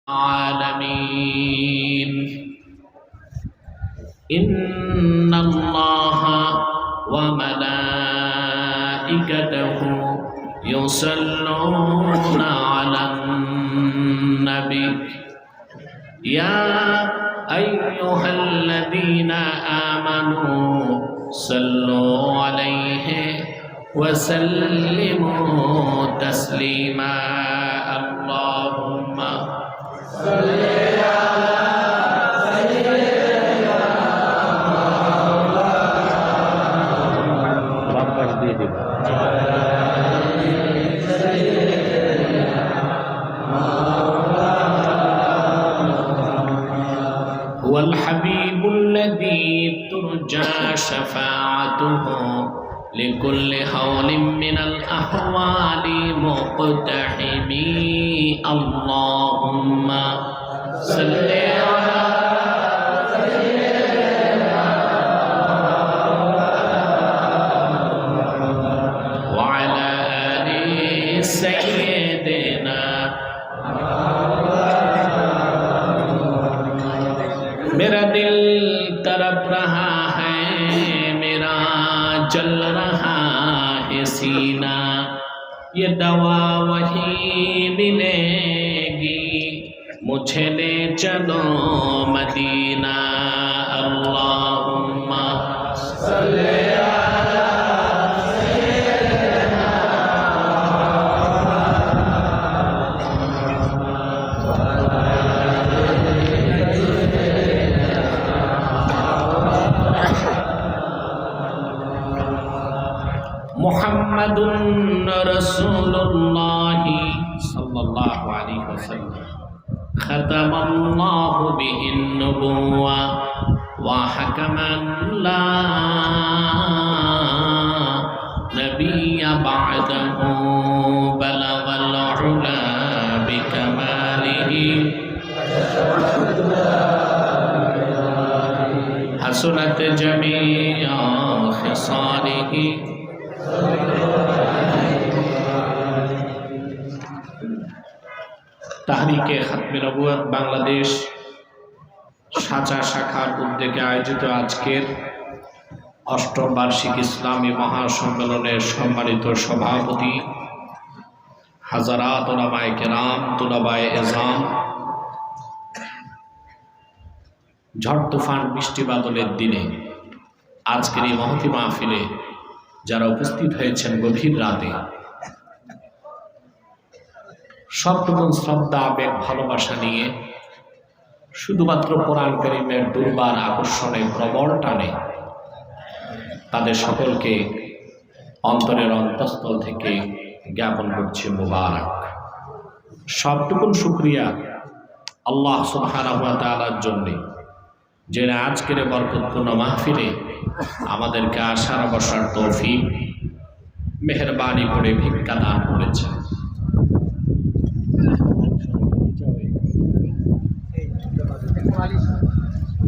العالمين إن الله وملائكته يصلون على النبي يا أيها الذين آمنوا صلوا عليه وسلموا تسليما اللهم صل على سيدنا هو الحبيب الذي ترجى شفاعته لكل حول من الأحوال مقتحمي اللهم صل على سيدنا وعلى آل سيدنا मेरा दिल तड़प रहा है मेरा जल रहा है सीना ये दवा वही मिलेगी मुझे ले चलो मदीना अल्लाहुम्मा सल्ली अला सय्यिदिना मुहम्मदुन रसूलुल्लाह सल्लल्लाहु अलैहि वसल्लम खतमल्लाहु बिहिन नबुव्वा व हकमन ला नबिय्य बअदहु बलगल उला बिकमालिही हसनत जमीअ खिसालिही তাহরিকে খাতমে নবুয়ত বাংলাদেশ সাচা শাখার উদ্যোগে আয়োজিত আজকের অষ্টম বার্ষিক ইসলামী মহাসম্মেলনের সম্মানিত সভাপতি হাজারাত উলামায়ে কেরাম তুলাবায়ে এজাম ঝড় তুফান বৃষ্টি বাদলের দিনে আজকের এই মহতী মাহফিলে যারা উপস্থিত হয়েছেন গভীর রাতে সবটুকু শ্রদ্ধা আবেগ ভালোবাসা নিয়ে শুধুমাত্র কোরআন কারীমের দুর্বার আকর্ষণে প্রবল টানে তাদের সকলকে অন্তরের অন্তঃস্থল থেকে জ্ঞাপন করছি মুবারক। সবটুকু শুকরিয়া আল্লাহ সুবহানাহু ওয়া তাআলার জন্য যিনি আজকের বরকতপূর্ণ মাহফিলে আমাদেরকে আসার বসার তৌফিক মেহেরবানি করে ভিক্ষা দান করেছেন।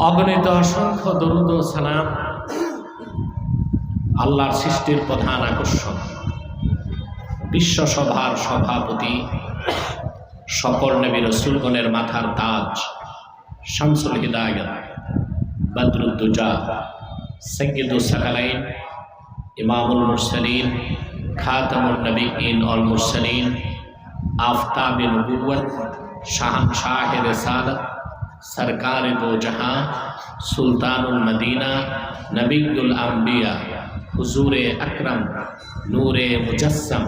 অগণিত অসংখ্য দরুদ ও সালাম আল্লাহর সৃষ্টির প্রধান আকর্ষণ বিশ্বসভার সভাপতি সকল নবী রাসূলগণের মাথার তাজ শামসুল হিদায়াত বদরুদ্দুজা সৈয়দুস সাকালাইন ইমামুল মুরসালিন খাতামুন নবিয়্যিন ওয়াল মুরসালিন আফতাবে নবুওয়াত শাহে রিসালাত सरकार दो जहां सुल्तानुल मदीना नबीयुल अंबिया हुजूर अकरम नूरे मुजस्सम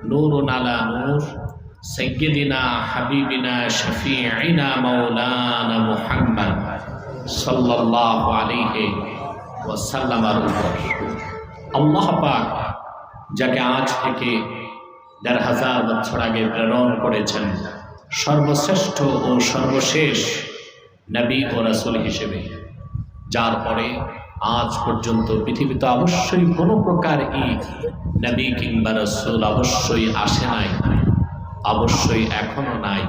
नूरुन अला नूर सय्यदिना हबीबिना शफीइना मौलाना मुहम्मद सल्लल्लाहु अलैहि वसल्लम अल्लाह पाक যাকে আজ থেকে ১৫০০ বছর আগে প্রেরণ করেছেন সর্বশ্রেষ্ঠ ও সর্বশেষ নবী ও রাসূল হিসেবে, যার পরে আজ পর্যন্ত পৃথিবীতে অবশ্যই কোনো প্রকার নবী কিংবা রাসূল অবশ্যই আসে নাই, অবশ্যই এখনো নাই,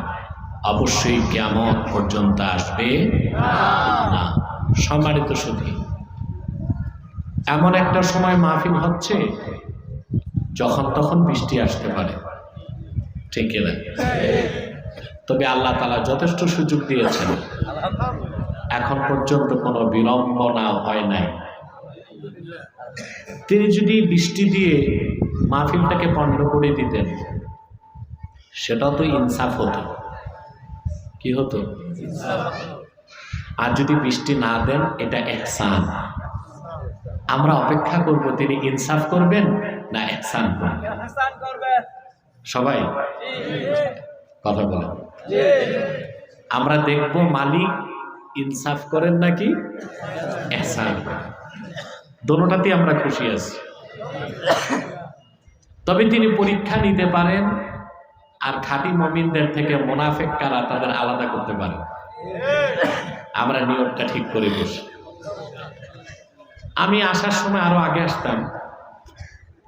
অবশ্যই কিয়ামত পর্যন্ত আসবে না। সম্মানিত সুধী, এমন একটা সময় মাহফিল হচ্ছে যখন তখন বৃষ্টি আসতে পারে, ঠিক না? তবে আল্লাহ তাআলা যথেষ্ট সুযোগ দিয়েছেন, এখন পর্যন্ত কোনো বিড়ম্বনা হয় নাই। তিনি যদি বৃষ্টি দিয়ে মাহফিলটাকে পণ্ড করে দিতেন, সেটা তো ইনসাফ হতো। কি হতো? আর যদি বৃষ্টি না দেন, এটা ইহসান। আমরা অপেক্ষা করব তিনি ইনসাফ করবেন না ইহসান করবেন। সবাই কথা বলেন। আমরা দেখব মালিক ইনসাফ করেন নাকি ইহসান করেন। দোনোটাতেই আমরা খুশি আছি। তবে তিনি পরীক্ষা নিতে পারেন, আর খাঁটি মুমিনদের থেকে মুনাফিক কারা তাদের আলাদা করতে পারেন। আমরা নিয়তটা ঠিক করে বসি। আমি আসার সময় আরো আগে আসতাম,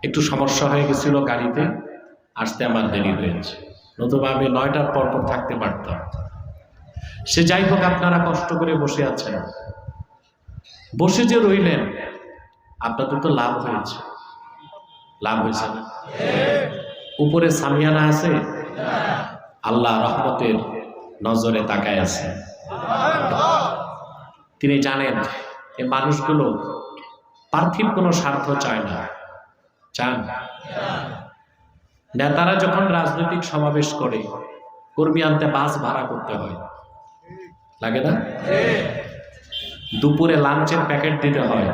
একটু সমস্যা হয়ে গেছিল গাড়িতে, আসতে আমার দেরি হয়েছে, নতুবা আমি 9টার পর থাকতে পারতাম। সে যাই হোক, আপনারা কষ্ট করে বসে আছেন, বসে যে রইলেন, আপনাদের তো লাভ হয়েছে। লাভ হয়েছে না? উপরে সামিয়ানা আছে, আল্লাহ রহমতের নজরে তাকায় আছে। তিনি জানেন এই মানুষগুলো পার্থিব কোনো স্বার্থ চায় না। চান? নেতারা যখন রাজনৈতিক সমাবেশ করে, কর্মী আনতে বাস ভাড়া করতে হয়, লাগে না? দুপুরে লাঞ্চের প্যাকেট দিতে হয়,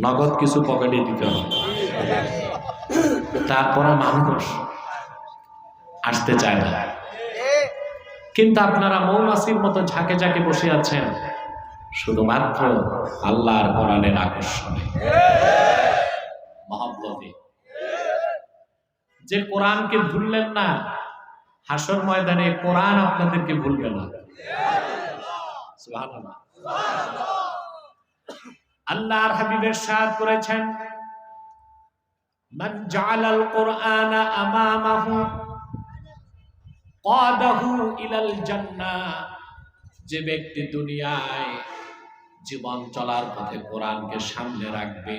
নগদ কিছু পকেটে দিতে হয়, তারপরও মানুষ আসতে চায় না। কিন্তু আপনারা মৌমাছির মতো ঝাঁকে ঝাঁকে বসে আছেন শুধুমাত্র আল্লাহর কোরআনের আকর্ষণে, মহব্বতে। যে কোরআনকে ভুললেন না, হাসর ময়দানে কোরআন আপনাদেরকে ভুলবে না। সুবহানাল্লাহ। আল্লাহর হাবিব ইরশাদ করেছেন, মান জাআলাল কুরআনা আমামাহু কাদাহু ইলাল জান্নাহ। যে ব্যক্তি দুনিয়ায় জীবন চলার পথে কোরআনকে সামনে রাখবে,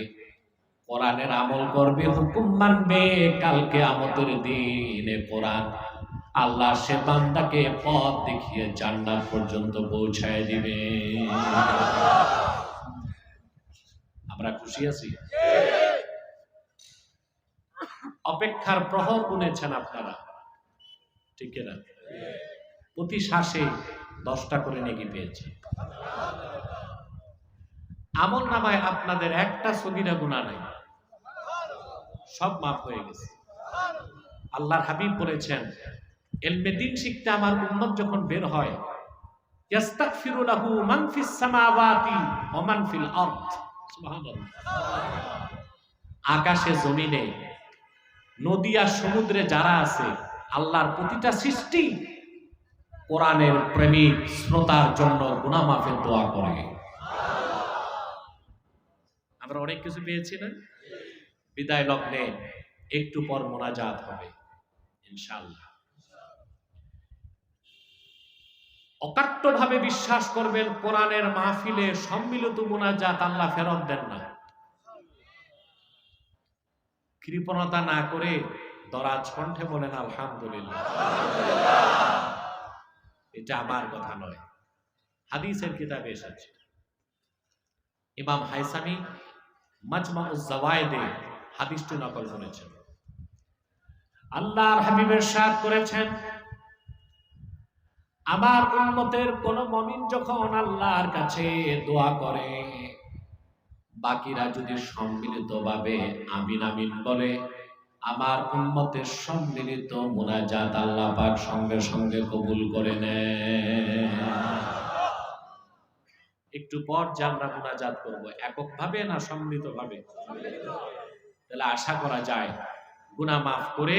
কোরআনের আমল করবে, হুকুম মানবে, কালকে কিয়ামতের দিনে কোরআন আল্লাহ সে বান্দাকে পথ দেখিয়ে জান্নাত পর্যন্ত পৌঁছায় দিবে। আমরা খুশি আছি? অপেক্ষার প্রহর গুনেছেন আপনারা, ঠিক না? প্রতি শ্বাসে 10টা করে নেকি পেয়েছেন। আমল নামায় আপনাদের একটা সগীরা গুনাহ নাই, সব মাফ হয়ে গেছে। আল্লাহর হাবিব বলেছেন, ইলমে দ্বীন শিখতে আমার উম্মত যখন বের হয়, ইস্তাগফিরু লাহু মান ফিস সামাওয়াতি ওয়া মান ফিল আরদ। সুবহানাল্লাহ। আকাশে জমিনে নদী আর সমুদ্রে যারা আছে, আল্লাহর প্রতিটা সৃষ্টি কোরআনের প্রেমিক শ্রোতার জন্য গুনাহ মাফের দোয়া করে। আমরা অনেক কিছু পেয়েছি না? বিদায় লগ্নে একটু পর মোনাজাত হবে ইনশাআল্লাহ। অকাট্যভাবে বিশ্বাস করবেন, কোরআনের মাহফিলে সম্মিলিত মোনাজাত আল্লাহ ফেরত দেন না। কৃপণতা না করে দরাজ কণ্ঠে বলেন আলহামদুলিল্লাহ। এটা আমার কথা নয়, হাদিসের কিতাবে এসেছে। ইমাম হাইসামি মাজমাউজ জাওয়ায়েদে হাদিসটি নকল করেছেন। আল্লাহর হাবিব ইরশাদ করেছেন, আমার উম্মতের কোন মুমিন যখন আল্লাহর কাছে দোয়া করে, বাকিরা যদি সম্মিলিতভাবে আমিন আমিন বলে, আমার উম্মতের সম্মিলিত মুনাজাত আল্লাহ পাক সঙ্গে সঙ্গে কবুল করে নেন। একটু পর যে আমরা মুনাজাত করব, এককভাবে না সম্মিলিতভাবে? তাহলে আশা করা যায় গুনাহ মাফ করে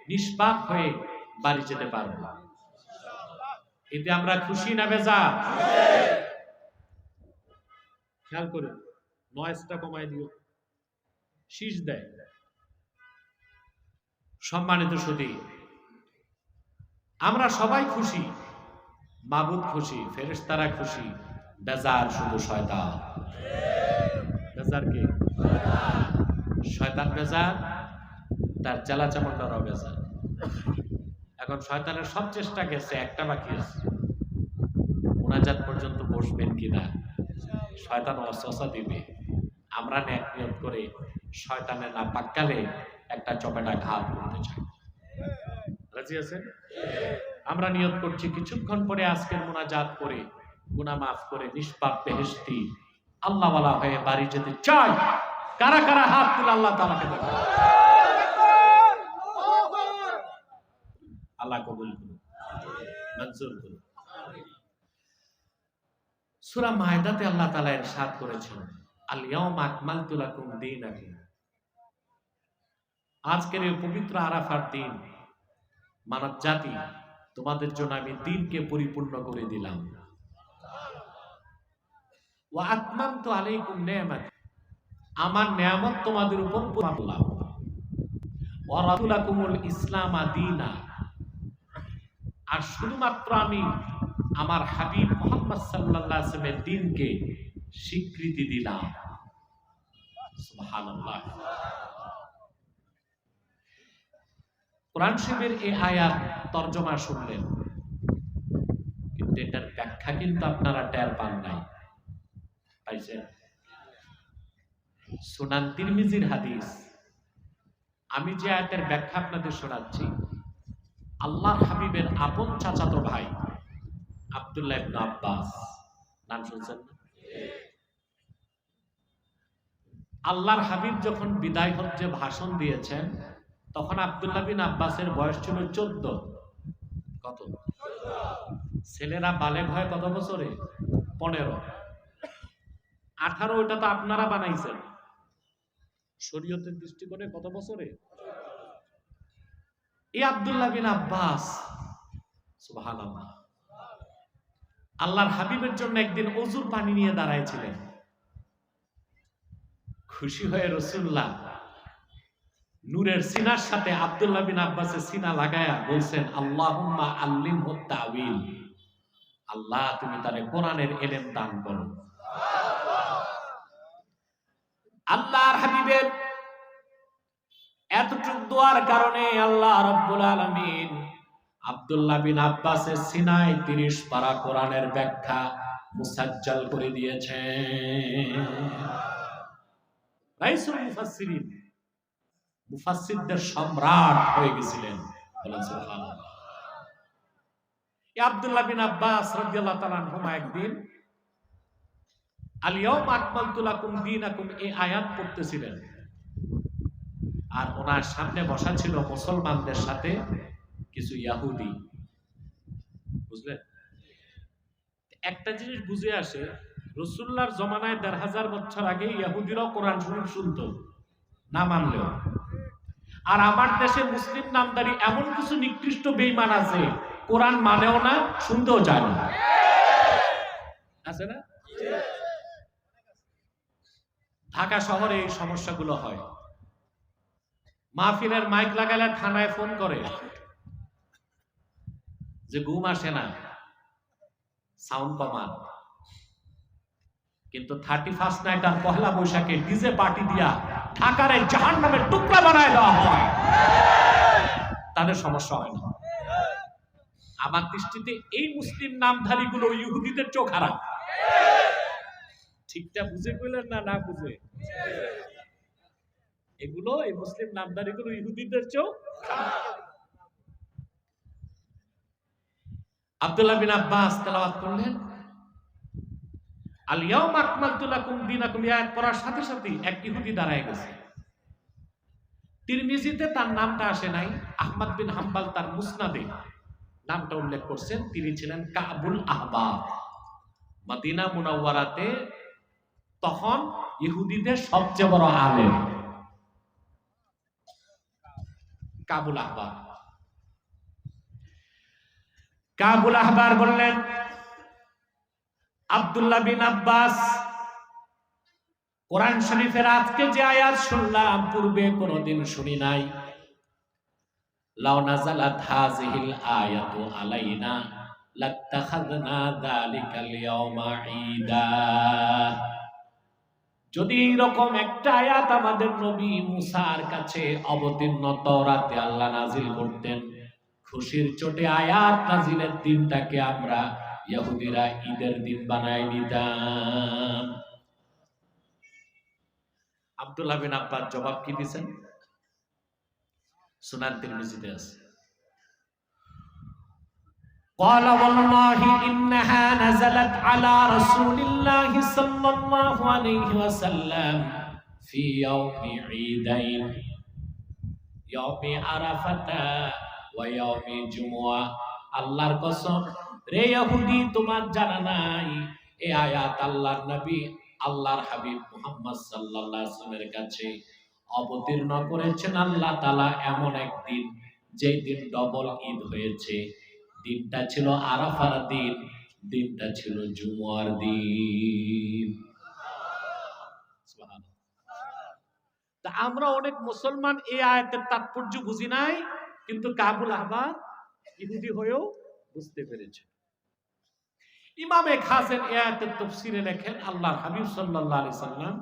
নিষ্পাপ হয়ে বাড়ি যেতে পারবো। এতে আমরা খুশি না বেজার? খেয়াল করে নয়েজটা কমাই দিও, শীষ দেয়। সম্মানিত সুধী, আমরা সবাই খুশি, মাবুদ খুশি, ফেরেশতারা খুশি, বেজার শুধু শয়তান। বেজার কে? শয়তান বেজার, তার চেলা চামড়ারাও বেজার। এখন শয়তানের সব চেষ্টা গেছে, একটা বাকি আছে, মুনাজাত পর্যন্ত বসবেন কিনা। শয়তান ওয়াসওয়াসা দিবে। আমরা নেক নিয়ত করে শয়তানের না পাক্কালে একটা চপেটা ঘাত করতে চাই। রাজি আছেন? আমরা নিয়ত করছি কিছুক্ষণ পরে আজকের মুনাজাত করে গুনাহ মাফ করে নিষ্পাপ বেহেশতি আল্লাহওয়ালা হয়ে বাড়ি যেতে চাই। কারা কারা হাত তুলে আল্লাহ তাআলাকে দেখো। আল্লাহ কবুল করুন, মঞ্জুর করুন। সূরা মায়দাতে আল্লাহ তাআলা ইরশাদ করেছেন, আল ইয়াউমা আকমালতু লাকুম দীনাকুম। আজকের এই পবিত্র আরাফার দিন মানব জাতি, তোমাদের জন্য আমি দ্বীনকে পরিপূর্ণ করে দিলাম। ওয়া আতমামতু আলাইকুম নি'মাতি, আমার নিয়ামত তোমাদের উপর পূর্ণ করলাম। ওয়া রাদুলাকুমুল ইসলাম দীনা, আর শুধুমাত্র আমি আমার হাবিব মুহাম্মদ সাল্লাল্লাহু আলাইহি ওয়াসাল্লামের দ্বীনকে স্বীকৃতি দিলাম। সুবহানাল্লাহ। কোরআন শরীফের এই আয়াত তরজমা শুনলেন, কিন্তু এটার ব্যাখ্যা কিন্তু আপনারা টের পান নাই। পাইছেন? সুনান তিরমিজির হাদিস। আমি যে আয়াতের ব্যাখ্যা আপনাদের শোনাচ্ছি, আল্লাহর হাবিবের আপন চাচাতো ভাই আব্দুল্লাহ ইবনে আব্বাস, নাম শুনছেন না? আল্লাহর হাবিব যখন বিদায় হজ্জে ভাষণ দিয়েছেন, তখন আব্দুল্লাহ বিন আব্বাসের বয়স ছিল 14। কত? ছেলেরা বালেগ হয় কত বছরে? 15। 18 ওটা তো আপনারা বানাইছেন। শরীয়তের দৃষ্টিকোণে কত বছরে? এই আব্দুল্লাহ বিন আব্বাস, সুবহানাল্লাহ, আল্লাহর হাবিবের জন্য একদিন ওযুর পানি নিয়ে দাঁড়াইছিলেন। খুশি হয়ে রাসূলুল্লাহ নূরের সিনার সাথে আব্দুল্লাহ বিন আব্বাসের সিনা লাগায়া বলছেন, আল্লাহুম্মা আল্লিমহু তাওয়িল, আল্লাহ তুমি তারে কোরআনের ইলম দান করো। আল্লাহর হাবিবের এতটুকু দোয়ার কারণে আল্লাহ রাব্বুল আলামিন আব্দুল্লাহ বিন আব্বাসের সিনায় 30 পারা কোরআনের ব্যাখ্যা মুসাজ্জাল করে দিয়েছেন। রাইসুল মুফাসসিরিন, মুফাসসিরদের সম্রাট হয়ে গেছিলেন। বলেন সুবহানাল্লাহ। এই আব্দুল্লাহ বিন আব্বাস রাদিয়াল্লাহু তাআলা আনহুমা একদিন আল ইয়াউমা আকমালতু লাকুম দীনাকুম এই আয়াত পড়তেছিলেন, আর ওনার সামনে বসা ছিল মুসলমানদের সাথে কিছু ইহুদি। বুঝলেন? একটা জিনিস বুঝে আসে, রাসূলুল্লাহর জমানায় ১৫০০ বছর আগে ইহুদিরাও কোরআন শরীফ শুনতো, না মানলেও। আর আমার দেশে মুসলিম নামধারী এমন কিছু নিকৃষ্ট বেঈমান আছে, কোরআন মানেও না, শুনতেও চায় না। আছে না? ঢাকা শহরে এই সমস্যাগুলো হয়। মাহফিলের মাইক লাগালে থানায় ফোন করে যে ঘুম আসে না, সাউন্ড কমান। কিন্তু 31 নাইট আর পহেলা বৈশাখে ডিজে পার্টি দিয়া ঢাকার এই জাহান্নামের টুকরা বানায় দেওয়া হয়, তাদের সমস্যা হয় না। আমার দৃষ্টিতে এই মুসলিম নামধারী গুলো ইহুদিদের চোখ হারাম। ঠিকটা বুঝে কইলেন না, না বুঝে? এগুলো, এই মুসলিম নামধারী গুলো ইহুদিদের চোখ। আব্দুল্লাহ বিন আব্বাস তেলাওয়াত করলেন, আল ইয়াউমা আকমালতু লাকুম দীনাকুম, এই আয়াত পড়ার সাথে সাথে এক ইহুদি দাঁড়ায় গেছে। তিরমিজিতে তার নামটা আসে নাই, আহমদ বিন হাম্বল তার মুসনাদে নামটা উল্লেখ করছেন। তিনি ছিলেন কাবুল আহবার। মদিনা মুনাওয়ারাতে তখন ইহুদিদের সবচেয়ে বড় আলেম কাবুল আহবার। কাবুল আহবার বললেন, আব্দুল্লাহ বিন আব্বাস, কোরআন শরীফের আজকে যে আয়াত শুনলাম পূর্বে কোনদিন শুনি নাই। লাউ নাযালাত হাযিহিল আয়াতু আলাইনা লাত্তাখাযনা যালিকাল ইয়াওমা ঈদা। যদি এরকম একটা আয়াত আমাদের নবী মুসার কাছে অবতীর্ণ তওরাতে আল্লাহ নাজিল করতেন, খুশির চোটে আয়াত নাজিলের দিনটাকে আমরা ইহুদিরা ঈদের দিন বানায় নিতাম। আব্দুল্লাহ বিন আব্বাস জবাব কি দিয়েছেন? সুনান তিরমিজিতে আছে। قال والله إنها نزلت على رسول الله صلى الله عليه وسلم في يوم عيدين يوم عرفة ويوم جمعة আল্লাহর কসম রে ইহুদি তোমার জানা নাই এই আয়াত আল্লাহর নবী আল্লাহর হাবিব মুহাম্মদ সাল্লাল্লাহু আলাইহি ওয়াসাল্লামের কাছে অবতীর্ণ করেছেন আল্লাহ তাআলা এমন একদিন যেই দিন ডবল ঈদ হয়েছে। দিনটা ছিল আরাফার দিন, দিনটা ছিল জুমার দিন। তা আমরা অনেক মুসলমান এই আয়াতের তাৎপর্য বুঝি নাই, কিন্তু কাবুল আহবার ইহুদি হয়েও বুঝতে পেরেছে। ইমামে খাজেন এই আয়াতের তাফসীরে লেখেন আল্লাহর হাবিব সাল্লাল্লাহু আলাইহি সাল্লাম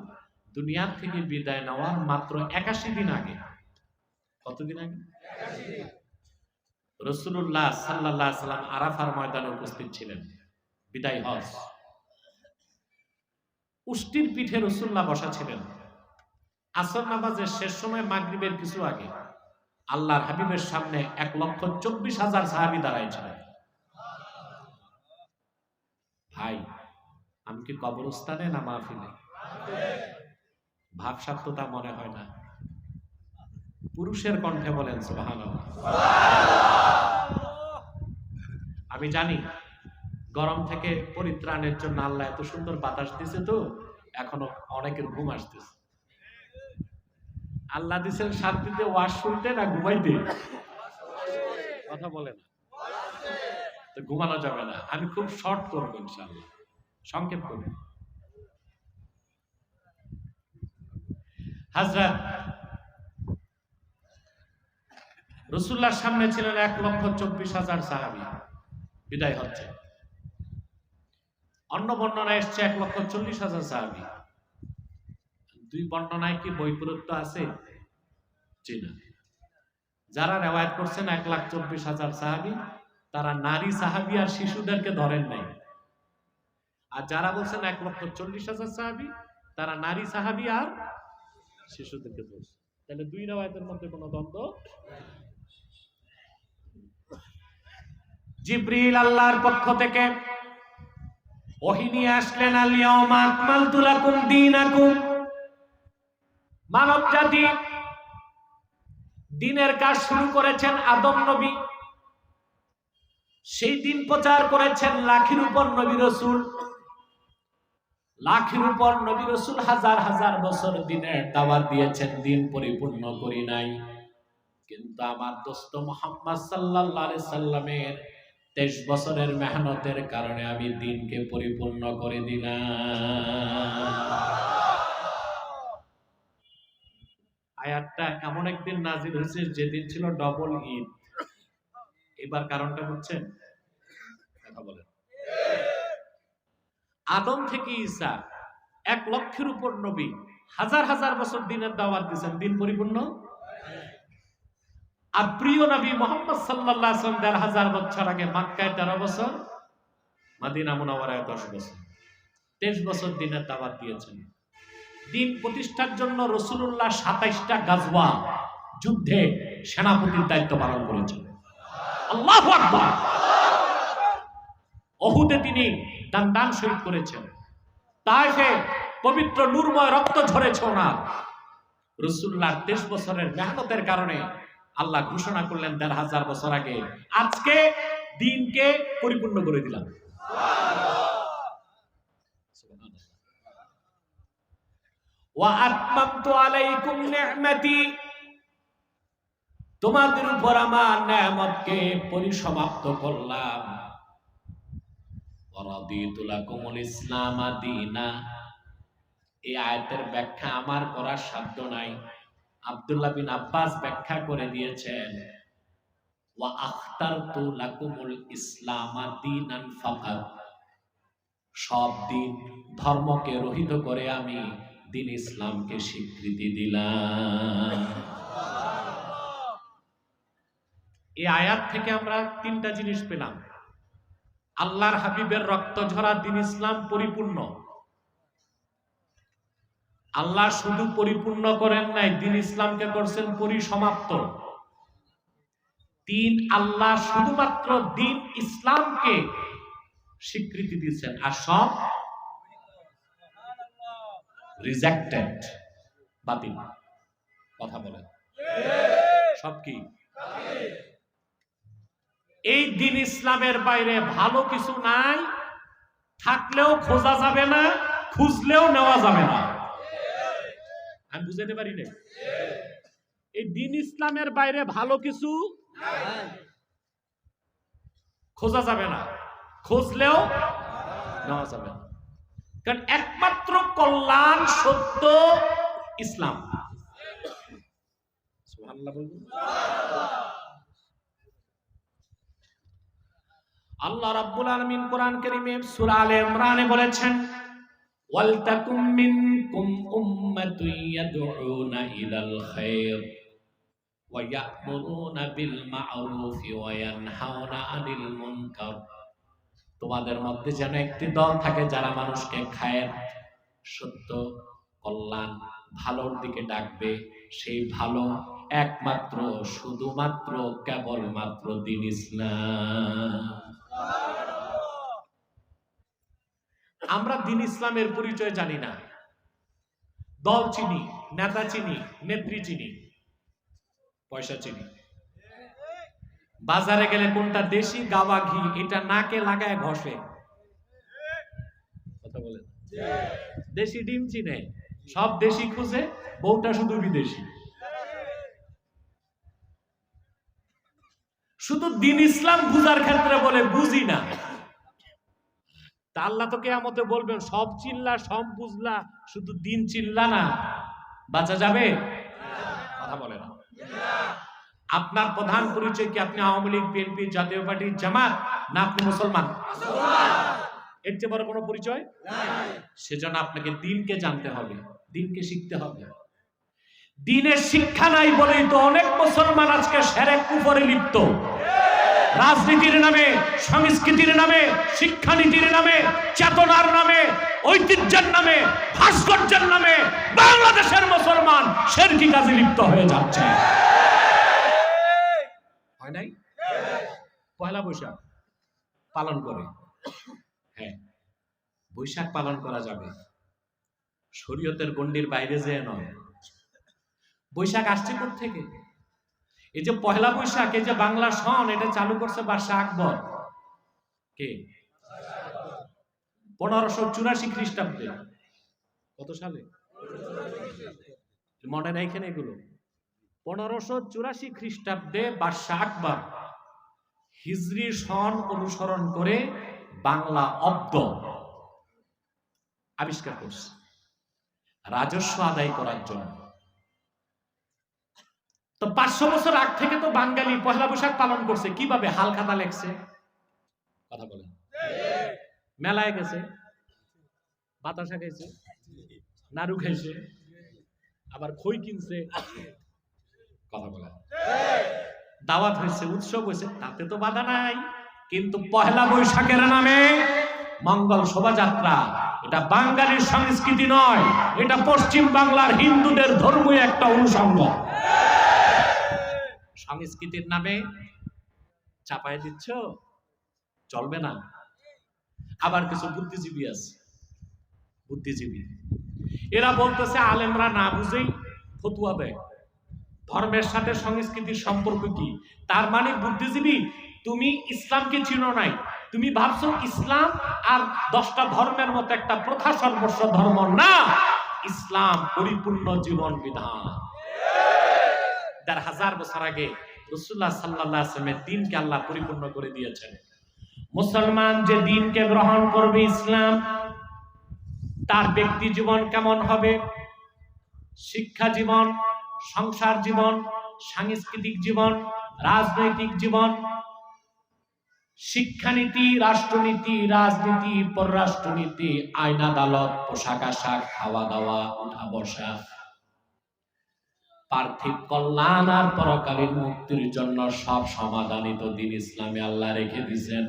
দুনিয়া থেকে বিদায় নেওয়ার মাত্র 81 দিন আগে, কতদিন আগে? 81 দিন রাসূলুল্লাহ সাল্লাল্লাহু আলাইহি সাল্লাম আরাফার ময়দানে উপস্থিত ছিলেন। বিদায় হজ, উষ্টির পিঠে রাসূলুল্লাহ বসা ছিলেন। আসর নামাজের শেষ সময় মাগরিবের কিছু আগে আল্লাহর হাবিবের সামনে 1,24,000 সাহাবী দাঁড়ায় ছিলেন। ভাই, আমি কি কবরস্থানে না মাহফিলে? ভাবসাত্যতা মনে হয় না। পুরুষের কণ্ঠে বলেন সুবহানাল্লাহ। আমি জানি গরম থেকে পরিত্রাণের জন্য আল্লাহ এত সুন্দর বাতাস দিয়েছে, তো এখনো অনেকের ঘুম আসতেছে। আল্লাহ দিয়েছেন শান্তিতে ওয়াজ শুনতে না ঘুমাইতে? কথা বলে না তো ঘুমানো যাবে না। আমি খুব শর্ট করবো ইনশাআল্লাহ, সংক্ষেপ করব। হযরত রাসূলুল্লাহর সামনে ছিলেন 1,24,000 সাহাবী, বিদায় হচ্ছে। অন্য বর্ণনায় এসছে 1,40,000 সাহাবী। দুই বর্ণনায় কি বৈপরীত্য আছে? জি না। যারা রিওয়ায়াত করছেন 1,24,000 সাহাবী, তারা নারী সাহাবী আর শিশুদেরকে ধরেন নাই। আর যারা বলছেন 1,40,000 সাহাবী, তারা নারী সাহাবী আর শিশুদেরকে ধরছে। তাহলে দুই রিওয়ায়াতের মধ্যে কোনো দ্বন্দ্ব। জিবরিল আল্লাহর পক্ষ থেকে ওহী নিয়ে আসলেন, আল ইয়াউমা আকমালতু লাকুম দীনাকুম। মানব জাতি দিনের কাজ শুরু করেছেন আদম নবী, সেই দিন প্রচার করেছেন লাখের উপর নবী রাসূল, লাখের উপর নবী রাসূল হাজার হাজার বছর দিনের দাওয়াত দিয়েছেন, দিন পরিপূর্ণ করি নাই। কিন্তু আমার দোস্ত মুহাম্মদ সাল্লাল্লাহু আলাইহি সাল্লামের 23 বছরের মেহনতের কারণে আমি দিনকে পরিপূর্ণ করে দিলাম। আয়াতটা এমন একদিন নাজিল হয়েছে যেদিন ছিল ডবল ঈদ। এবার কারণটা বুঝছেন? কথা বলেন। আদম থেকে ঈসা 1 লক্ষের উপর নবী, হাজার হাজার বছর দিনের দাওয়াত দিয়েছেন, দিন পরিপূর্ণ। আর প্রিয় নবী মুহাম্মদ সাল্লাল্লাহু আলাইহি ওয়াসাল্লাম 1,500 বছর আগে মক্কায় 13 বছর, মদিনা মুনাওয়ারায় 10 বছর, 23 বছর দিনের দাওয়াত দিয়েছেন। দিন প্রতিষ্ঠার জন্য রাসূলুল্লাহ 27টা গাজওয়া, যুদ্ধে সেনাপতির দায়িত্ব পালন করেছেন। আল্লাহু আকবার। উহুদে তিনি দান শহীদ করেছেন। তায়েফে পবিত্র নূরময় রক্ত ঝরেছে ওনার। রাসূলুল্লাহর 23 বছরের মেহনতের কারণে আল্লাহ ঘোষণা করলেন 1,500 বছর আগে, আজকে দিনকে পরিপূর্ণ করে দিলাম। ওয়া আতমামতু আলাইকুম নি'মাতি, তোমাদের উপর আমার নিয়ামতকে পরিসমাপ্ত করলাম। ওয়া রাদিতু লাকুমুল ইসলাম দীনা। এই আয়াতের ব্যাখ্যা আমার করার সাধ্য নাই। আব্দুল্লাহ বিন আব্বাস ব্যাখ্যা করে দিয়েছেন, ওয়া আখতারতু লাকুমুল ইসলাম দীনান ফাকাত। সব দিন ধর্মকে রহিত করে আমি দিন ইসলামকে স্বীকৃতি দিলাম। এই আয়াত থেকে আমরা তিনটা জিনিস পেলাম। আল্লাহর হাবিবের রক্ত ঝরা দ্বীন ইসলাম পরিপূর্ণ। আল্লাহ শুধু পরিপূর্ণ করেন নাই, দ্বীন ইসলামকে করছেন পরিসমাপ্ত। আল্লাহ শুধুমাত্র দ্বীন ইসলামকে স্বীকৃতি দিচ্ছেন, আর সব রিজেক্টেড, বাতিল। কথা বলেন, সব কি? এই দ্বীন ইসলামের বাইরে ভালো কিছু নাই, থাকলেও খোঁজা যাবে না, খুঁজলেও নেওয়া যাবে না। আমি বুঝাতে পারি না? এই দ্বীন ইসলামের বাইরে ভালো কিছু খোঁজা যাবে না, খুঁজলেও নেওয়া যাবে না। কারণ একমাত্র কল্যাণ সত্য ইসলাম। সুবহানাল্লাহ বলুন। আল্লাহ রাব্বুল আলামিন কোরআন কারীমে সূরা আলে ইমরানে বলেছেন, ওয়ালতাকুম মিনকুম উম্মাতুন ইয়াদউনা ইলাল খায়র ওয়া ইয়া'মুরুনা বিল মা'রুফি ওয়া ইয়ানহাউনা আনিল মুনকার। তোমাদের মধ্যে যেন একটি দল থাকে যারা মানুষকে খায়ের, সত্য, কল্যাণ, ভালোর দিকে ডাকবে। সেই ভালো একমাত্র, শুধুমাত্র, কেবলমাত্র দ্বীন ইসলাম। আমরা দ্বীন ইসলামের পরিচয় জানি না। দল চিনি, নেতা চিনি, নেত্রী চিনি, পয়সা চিনি। বাজারে গেলে কোনটা দেশি গাওয়া ঘি এটা নাকে লাগায় ঘষে। কথা বলেন। দেশি ডিম চিনে, সব দেশি খুঁজে, বউটা শুধু বিদেশি। শুধু দ্বীন ইসলাম বুঝার ক্ষেত্রে বলে বুঝি না। তা আল্লাহ তো কিয়ামতে বলবেন, সব চিল্লা, সব বুঝলা, শুধু দ্বীন চিল্লা না, বাঁচা যাবে? কথা বলে না। আপনার প্রধান পরিচয় কি? আপনি আওয়ামী লীগ, বিএনপি, জাতীয় পার্টি, জামাত, না আপনি মুসলমান? এর চেয়ে বড় কোনো পরিচয় নাই। সেজন্য আপনাকে দ্বীনকে জানতে হবে, দ্বীনকে শিখতে হবে। দ্বীনের শিক্ষা নাই বলেই তো অনেক মুসলমান আজকে শিরক কুফরে লিপ্ত। রাজনীতির নামে, সংস্কৃতির নামে, শিক্ষানীতির নামে, চেতনার নামে, ঐতিহ্যের নামে, ভাস্কর্যের নামে বাংলাদেশের মুসলমান শিরকি কাজে লিপ্ত হয়ে যাচ্ছে। হয় নাই? পয়লা বৈশাখ পালন করে, হ্যাঁ, বৈশাখ পালন করা যাবে, শরীয়তের গণ্ডির বাইরে যেয়ে নয়। বৈশাখ আসছে কোত্থেকে? এই যে পয়লা বৈশাখ, এই যে বাংলা সন, এটা চালু করছে বাদশাহ আকবর। কে? 1584 খ্রিস্টাব্দে। কত সালে? মনে নাই এখানে এগুলো? 1584 খ্রিস্টাব্দে বাদশাহ আকবর হিজরি সন অনুসরণ করে বাংলা অব্দ আবিষ্কার করছে রাজস্ব আদায় করার জন্য। তো 500 বছর আগ থেকে তো বাঙালি পয়লা বৈশাখ পালন করছে। কিভাবে? হালখাতা লেখছে। কথা বলেন। মেলায় গেছে, বাতাসা খাইছে, নাড়ু খাইছে, আবার খই কিনছে। কথা বলেন। দাওয়াত হয়েছে, উৎসব হয়েছে, তাতে তো বাধা নাই। কিন্তু পয়লা বৈশাখের নামে মঙ্গল শোভাযাত্রা, এটা বাঙালির সংস্কৃতি নয়, এটা পশ্চিম বাংলার হিন্দুদের ধর্মীয় একটা অনুষঙ্গ। সংস্কৃতির নামে চাপায় দিচ্ছ, চলবে না। আবার কিছু বুদ্ধিজীবী আছে, বুদ্ধিজীবী, এরা বলতেছে আলেমরা না বুঝেই ফতুয়া দেয়। ধর্মের সাথে সংস্কৃতির সম্পর্ক কি? তার মানে বুদ্ধিজীবী, তুমি ইসলামকে চিনো নাই, তুমি ভাবছো ইসলাম আর 10টা ধর্মের মতো একটা প্রথা সর্বস্ব ধর্ম না। ইসলাম পরিপূর্ণ জীবন বিধান। 1000 বছর আগে রাসূলুল্লাহ সাল্লাল্লাহু আলাইহি ওয়াসাল্লামের দ্বীনকে আল্লাহ পরিপূর্ণ করে দিয়েছেন। মুসলমান যে দ্বীনকে গ্রহণ করবে, ইসলাম, তার ব্যক্তি জীবন কেমন হবে? শিক্ষা জীবন, সংসার জীবন, সাংস্কৃতিক জীবন, রাজনৈতিক জীবন, শিক্ষানীতি, রাষ্ট্রনীতি, রাজনীতি, পররাষ্ট্রনীতি, আইন আদালত, পোশাক আশাক, খাওয়া দাওয়া, উঠা বসা, পার্থিব কল্যাণ আর পরকালীন মুক্তির জন্য সব সমাধানই তো দিন ইসলামে আল্লাহ রেখে দিয়েছেন।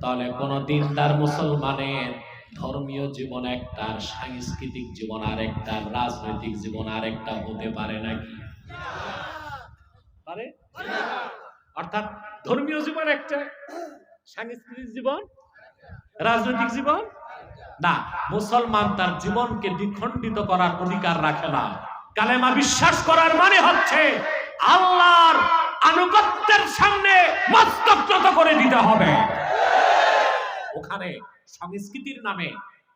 তাহলে কোন দিনদার মুসলমানের ধর্মীয় জীবন একটা, সাংস্কৃতিক জীবন আরেকটা, রাজনৈতিক জীবন আরেকটা হতে পারে নাকি? পারে? অর্থাৎ ধর্মীয় জীবন একটা, সাংস্কৃতিক জীবন, রাজনৈতিক জীবন না। মুসলমান তার জীবনকে দ্বিখণ্ডিত করার অধিকার রাখে না। কালেমা বিশ্বাস করার মানে হচ্ছে আল্লাহর আনুগত্যের সামনে মস্তক নত করে দিতে হবে। ওখানে সংস্কৃতির নামে,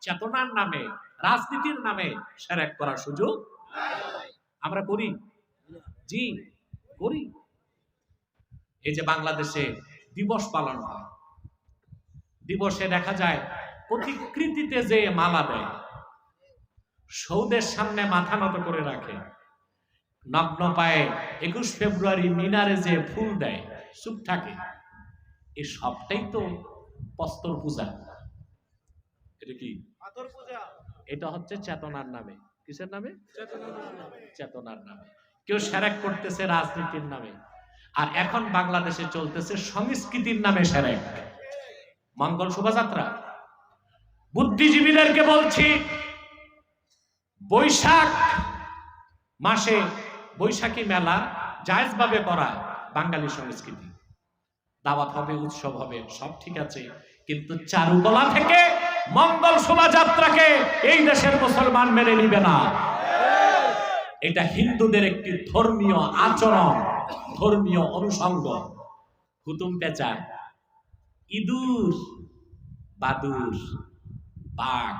চেতনার নামে, রাজনীতির নামে শিরক করার সুযোগ আমরা করি। জি করি। এই যে বাংলাদেশে দিবস পালন হয়, দিবসে দেখা যায় প্রতিকৃতিতে যে মালা দেয়, সৌদের সামনে মাথা নত করে রাখে, নগ্ন পায়ে 21 ফেব্রুয়ারি মিনারে যে ফুল দেয়, চুপ থাকে, এই সবটাই তো পস্তর পূজা। এটা কি? এটা হচ্ছে চেতনার নামে। কিসের নামে? চেতনার নামে। কেউ শিরক করতেছে রাজনীতির নামে। আর এখন বাংলাদেশে চলতেছে সংস্কৃতির নামে শিরক। মঙ্গল শোভাযাত্রা, বুদ্ধিজীবীদেরকে বলছি, বৈশাখ মাসে বৈশাখী মেলা জায়েজ ভাবে করা বাঙালি সংস্কৃতি। দাওয়াত হবে, উৎসব হবে, সব ঠিক আছে, কিন্তু চারুকলা থেকে মঙ্গল শোভাযাত্রাকে এই দেশের মুসলমান মেনে নিবে না। এটা হিন্দুদের একটি ধর্মীয় আচরণ, ধর্মীয় অনুষঙ্গ। হুতুম পেঁচা, ইঁদুর, বাদুর, বাঘ,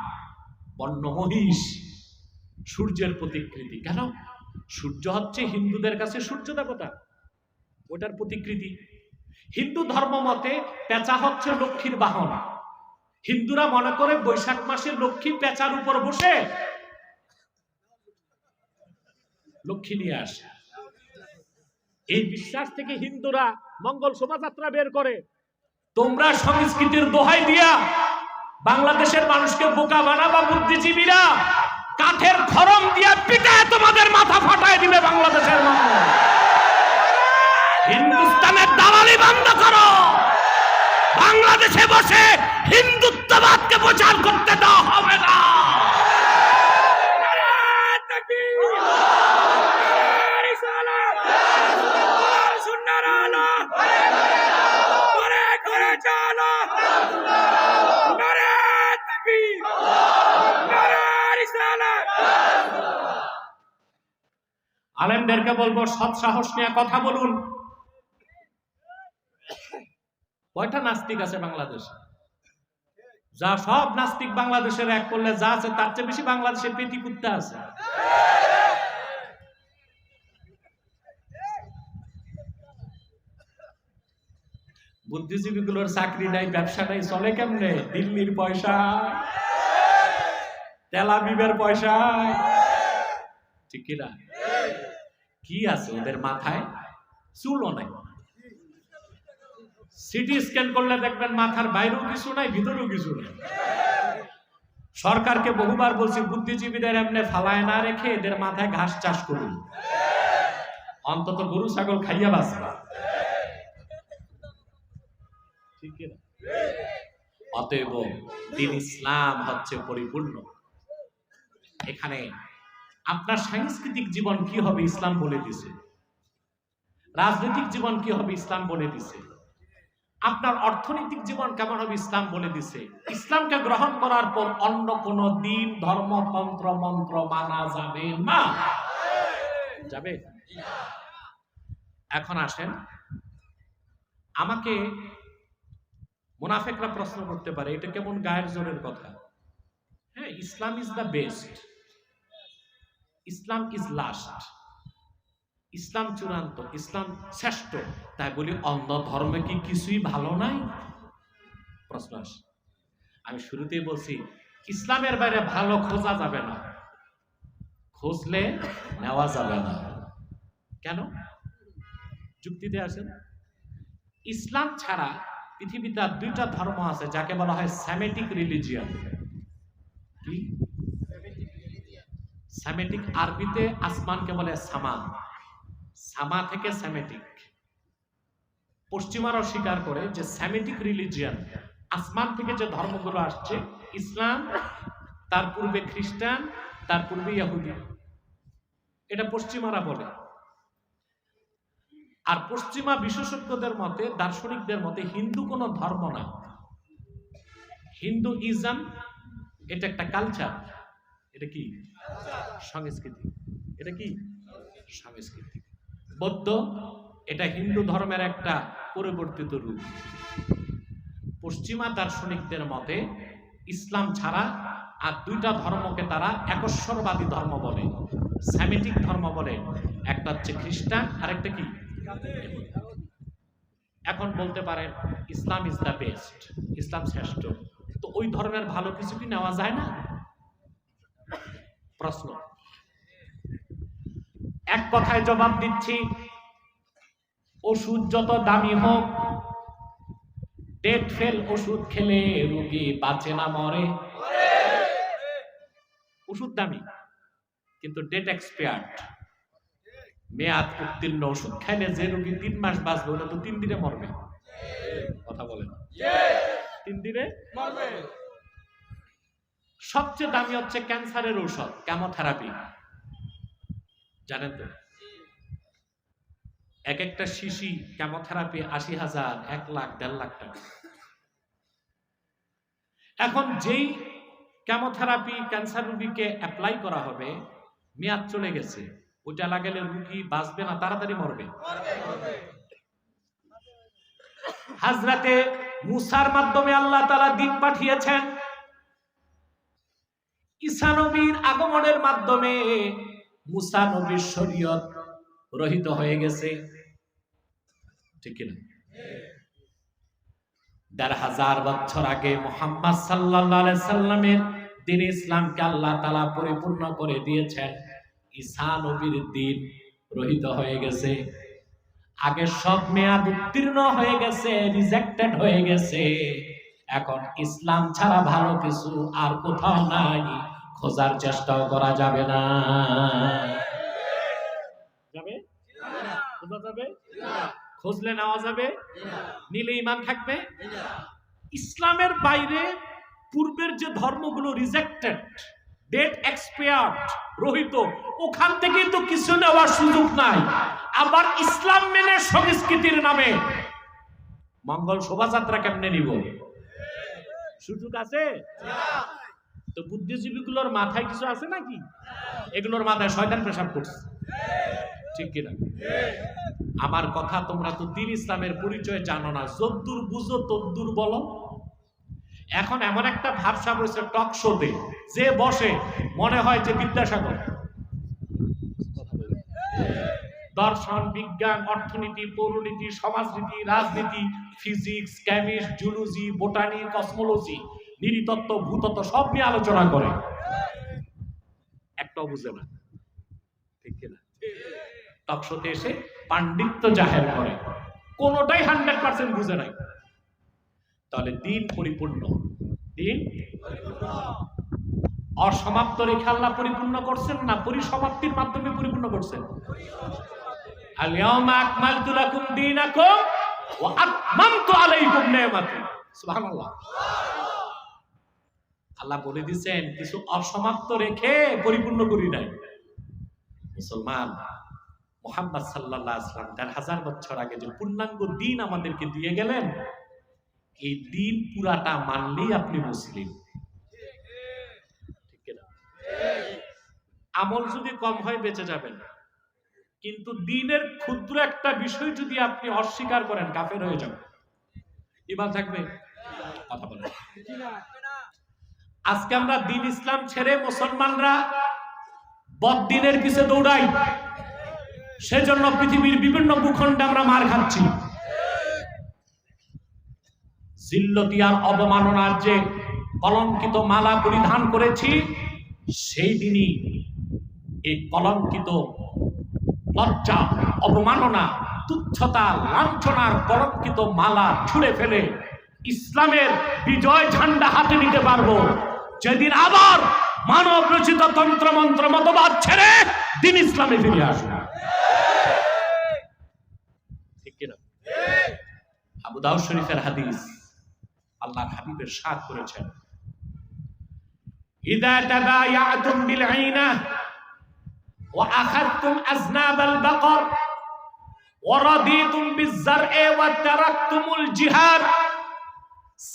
বন্য মহিষ, সূর্যের প্রতিকৃতি। কেন? সূর্য হচ্ছে হিন্দুদের কাছে সূর্য দেবতা, ওটার প্রতিকৃতি। হিন্দু ধর্ম মতে পেঁচা হচ্ছে লক্ষ্মীর বাহন। হিন্দুরা মনে করে বৈশাখ মাসে লক্ষ্মী পেঁচার উপর বসে লক্ষ্মী নিয়ে আসে। এই বিশ্বাস থেকে হিন্দুরা মঙ্গল শোভাযাত্রা বের করে। তোমরা সংস্কৃতির দোহাই দিয়া বাংলাদেশের মানুষকে বোকা বানাবা। বুদ্ধিজীবীরা কাঠের খড়ম দিয়া পিটায় তোমাদের মাথা ফাটায় দিবে বাংলাদেশের মানুষ। হিন্দুস্তানের দালালি বন্ধ করো। বাংলাদেশে বসে হিন্দুত্ববাদকে প্রচার করতে দেওয়া হবে না। আলেমদেরকে বলবো, সৎ সাহস নিয়ে কথা বলুন। কয়টা নাস্তিক আছে বাংলাদেশে? যা সব নাস্তিক বাংলাদেশের এক করলে যা আছে তার চেয়ে বেশি বাংলাদেশে পেটি কুত্তা আছে। বুদ্ধিজীবীগুলোর চাকরি নাই, ব্যবসা নাই, চলে কেমনে? দিল্লির পয়সা, তেল আবিবের পয়সা, ঠিক কিনা? কি আছে ওদের মাথায়? চুলও নাই। সিটি স্ক্যান করলে দেখবেন মাথার বাইরেও কিছু নাই, ভিতরেও কিছু নাই। সরকারকে বহুবার বলছি, বুদ্ধিজীবীদের এমনি ফালায় না রেখে এদের মাথায় ঘাস চাষ করুন, অন্তত গরু ছাগল খাইয়া বাঁচবা। অতএব দিন ইসলাম হচ্ছে পরিপূর্ণ। এখানে আপনার সাংস্কৃতিক জীবন কি হবে ইসলাম বলে দিছে, রাজনৈতিক জীবন কি হবে ইসলাম বলে দিছে, আপনার অর্থনৈতিক জীবন কেমন হবে ইসলাম বলে দিছে। ইসলামকে গ্রহণ করার পর অন্য কোন দিন, ধর্ম, তন্ত্র, মন্ত্র মানা যাবে না। যাবে? এখন আসেন, আমাকে মুনাফিকরা প্রশ্ন করতে পারে, এটা কেমন গায়ের জোরের কথা? হ্যাঁ, Islam is the best, Islam is last, ইসলাম চূড়ান্ত, ইসলাম শ্রেষ্ঠ। তাই বলি অন্য ধর্মে কি কিছুই ভালো নাই? প্রশ্ন আসে। আমি শুরুতেই বলছি, ইসলামের বাইরে ভালো খোঁজা যাবে না, খুঁজলে নেওয়া যাবে না। কেন? যুক্তিতে আসেন। ইসলাম ছাড়া পৃথিবীতে দুইটা ধর্ম আছে যাকে বলা হয় সেমেটিক রিলিজিয়ন। কি? সেমেটিক আরবিতে আসমানকে বলে সামা, সামা থেকে সেমেটিক। পশ্চিমারা স্বীকার করে যে সেমেটিক রিলিজিয়ান, আসমান থেকে যে ধর্মগুলো আসছে, ইসলাম, তার পূর্বে খ্রিস্টান, তার পূর্বে ইহুদি, এটা পশ্চিমারা বলে। আর পশ্চিমা বিশেষজ্ঞদের মতে, দার্শনিকদের মতে হিন্দু কোনো ধর্ম না, হিন্দুইজম এটা একটা কালচার, এটা কি সংস্কৃতি, এটা কি সংস্কৃতি। বৌদ্ধ এটা হিন্দু ধর্মের একটা পরিবর্তিত রূপ। পশ্চিমা দার্শনিকদের মতে ইসলাম ছাড়া আর দুইটা ধর্মকে তারা একশ্বরবাদী ধর্ম বলে, সেমিটিক ধর্ম বলে। একটা হচ্ছে খ্রিস্টান আর একটা কি। এখন বলতে পারেন ইসলাম ইজ দ্য বেস্ট, ইসলাম শ্রেষ্ঠ, তো ওই ধর্মের ভালো কিছু কি নেওয়া যায় না? প্রশ্ন। এক কথায় জবাব দিচ্ছি, ওষুধ যত দামি হোক, ডেট ফেল ওষুধ খেলে রোগী বাঁচে না মরে। ওষুধ দামি কিন্তু ডেট এক্সপায়ার্ড, মেয়াদ উত্তীর্ণ ওষুধ খাইলে যে রোগী 3 মাস বাঁচবে ওটা তো 3 দিনে মরবে। কথা বলেন, 3 দিনে মরবে। সবচেয়ে দামি হচ্ছে ক্যান্সারের ঔষধ, কেমোথেরাপি, জানেন তো? এক একটা শিশি কেমোথেরাপি 80,000, 1 লাখ, 1.5 লাখ টাকা। এখন যেই কেমোথেরাপি ক্যান্সার রোগীকে অ্যাপ্লাই করা হবে, মেয়াদ চলে গেছে, ওটা লাগালে রোগী বাঁচবে না, তাড়াতাড়ি মরবে। হযরতে মুসার মাধ্যমে আল্লাহ তাআলা দ্বীন পাঠিয়েছেন, ঈসা নবীর আগমনের মাধ্যমে মুসা নবীর শরীয়ত রহিত হয়ে গেছে, ঠিক কিনা? ১,৫০০ বছর আগে মুহাম্মদ সাল্লাল্লাহু আলাইহি সাল্লামের দ্বীন ইসলামকে আল্লাহ তাআলা পরিপূর্ণ করে দিয়েছেন। ঈসা নবীর দ্বীন রহিত হয়ে গেছে, আগে সব মেয়াদ উত্তীর্ণ হয়ে গেছে, রিজেক্টেড হয়ে গেছে। এখন ইসলাম ছাড়া ভালো কিছু আর কোথাও নাই, খোঁজার চেষ্টাও করা যাবে না। যাবে? খোঁজা যাবে? খুঁজলে নেওয়া যাবে? নিলে ঈমান থাকবে? ইসলামের বাইরে পূর্বের যে ধর্মগুলো রিজেক্টেড, ডেট এক্সপায়ার্ড, রহিত, ওখান থেকে তো কিছু নেওয়ার সুযোগ নাই। আবার ইসলাম মেনে সংস্কৃতির নামে মঙ্গল শোভাযাত্রা কেমনে নিব? সুযোগ আছে? তো বুদ্ধিজীবীগুলোর মাথায় কিছু আছে নাকি? এগুলোর মাথায় শয়তান পেশাব করছে, ঠিক কিনা? আমার কথা, তোমরা তো দ্বীন ইসলামের পরিচয় জানো না, যদ্দূর বুঝো তদ্দূর বলো। এখন এমন একটা ভাবসাব হয়েছে টক শোতে, যে বসে মনে হয় যে বিদ্যাসাগর। দর্শন, বিজ্ঞান, অর্থনীতি, পৌরনীতি, সমাজনীতি, রাজনীতি, physics, chemist, zoology, botany, cosmology, নৃতত্ত্ব, ভূতত্ত্ব সব নিয়ে আলোচনা করে, একটাও বুঝে না, ঠিক কিনা? টক শোতে এসে পাণ্ডিত্য জাহের করে, কোনোটাই 100% বুঝে নাই। তাহলে দ্বীন পরিপূর্ণ, দ্বীন অসমাপ্ত রেখে আল্লাহ পরিপূর্ণ করছেন না পরিসমাপ্তির মাধ্যমে পরিপূর্ণ করছেন? আল-ইয়াওমা আকমালতু লাকুম দীনাকুম ওয়া আতমামতু আলাইকুম নি'মাতি। সুবহানাল্লাহ। আল্লাহ বলে দিয়েছেন কিছু অসমাপ্ত রেখে পরিপূর্ণ করি নাই। মুসলমান, মুহাম্মদ সাল্লাল্লাহু আলাইহি ওয়াসাল্লাম ১,৫০০ বছর আগে যে পূর্ণাঙ্গ দ্বীন আমাদেরকে দিয়ে গেলেন, এই দ্বীন পুরাটা মানলেই আপনি মুসলিম, ঠিক কিনা? আমল যদি কম হয় বেঁচে যাবেন, কিন্তু দ্বীনের ক্ষুদ্র একটা বিষয় যদি আপনি অস্বীকার করেন, কাফের হয়ে যাবেন। ঈমান থাকবে? কথা বলেন। আজকে আমরা দ্বীন ইসলাম ছেড়ে মুসলমানরা বদ্দীনের পিছে দৌড়াই, সেজন্য পৃথিবীর বিভিন্ন ভূখণ্ডে আমরা মার খাচ্ছি। জিল্লতি আর অবমাননার যে কলঙ্কিত মালা পরিধান করেছি, সেই দিনই এই কলঙ্কিত লজ্জা, অবমাননা, তুচ্ছতা, লাঞ্ছনার কলঙ্কিত মালা ছুঁড়ে ফেলে ইসলামের বিজয় ঝান্ডা হাতে নিতে পারবো, যেদিন আবার মানব রচিত তন্ত্র মন্ত্র মতবাদ ছেড়ে দিন ইসলামে ফিরে আসুন। ঠিক কিনা? আবু দাউদ শরীফের হাদিস, আল্লাহর হাবিব ইরশাদ করেছেন, ইযা তাবায়াতুম বিল আইনা ওয়া আখাযতুম আযনাবাল বাকর ওয়া রাদিতুম বিয-যার'i ওয়া তারাকতুমুল জিহাদ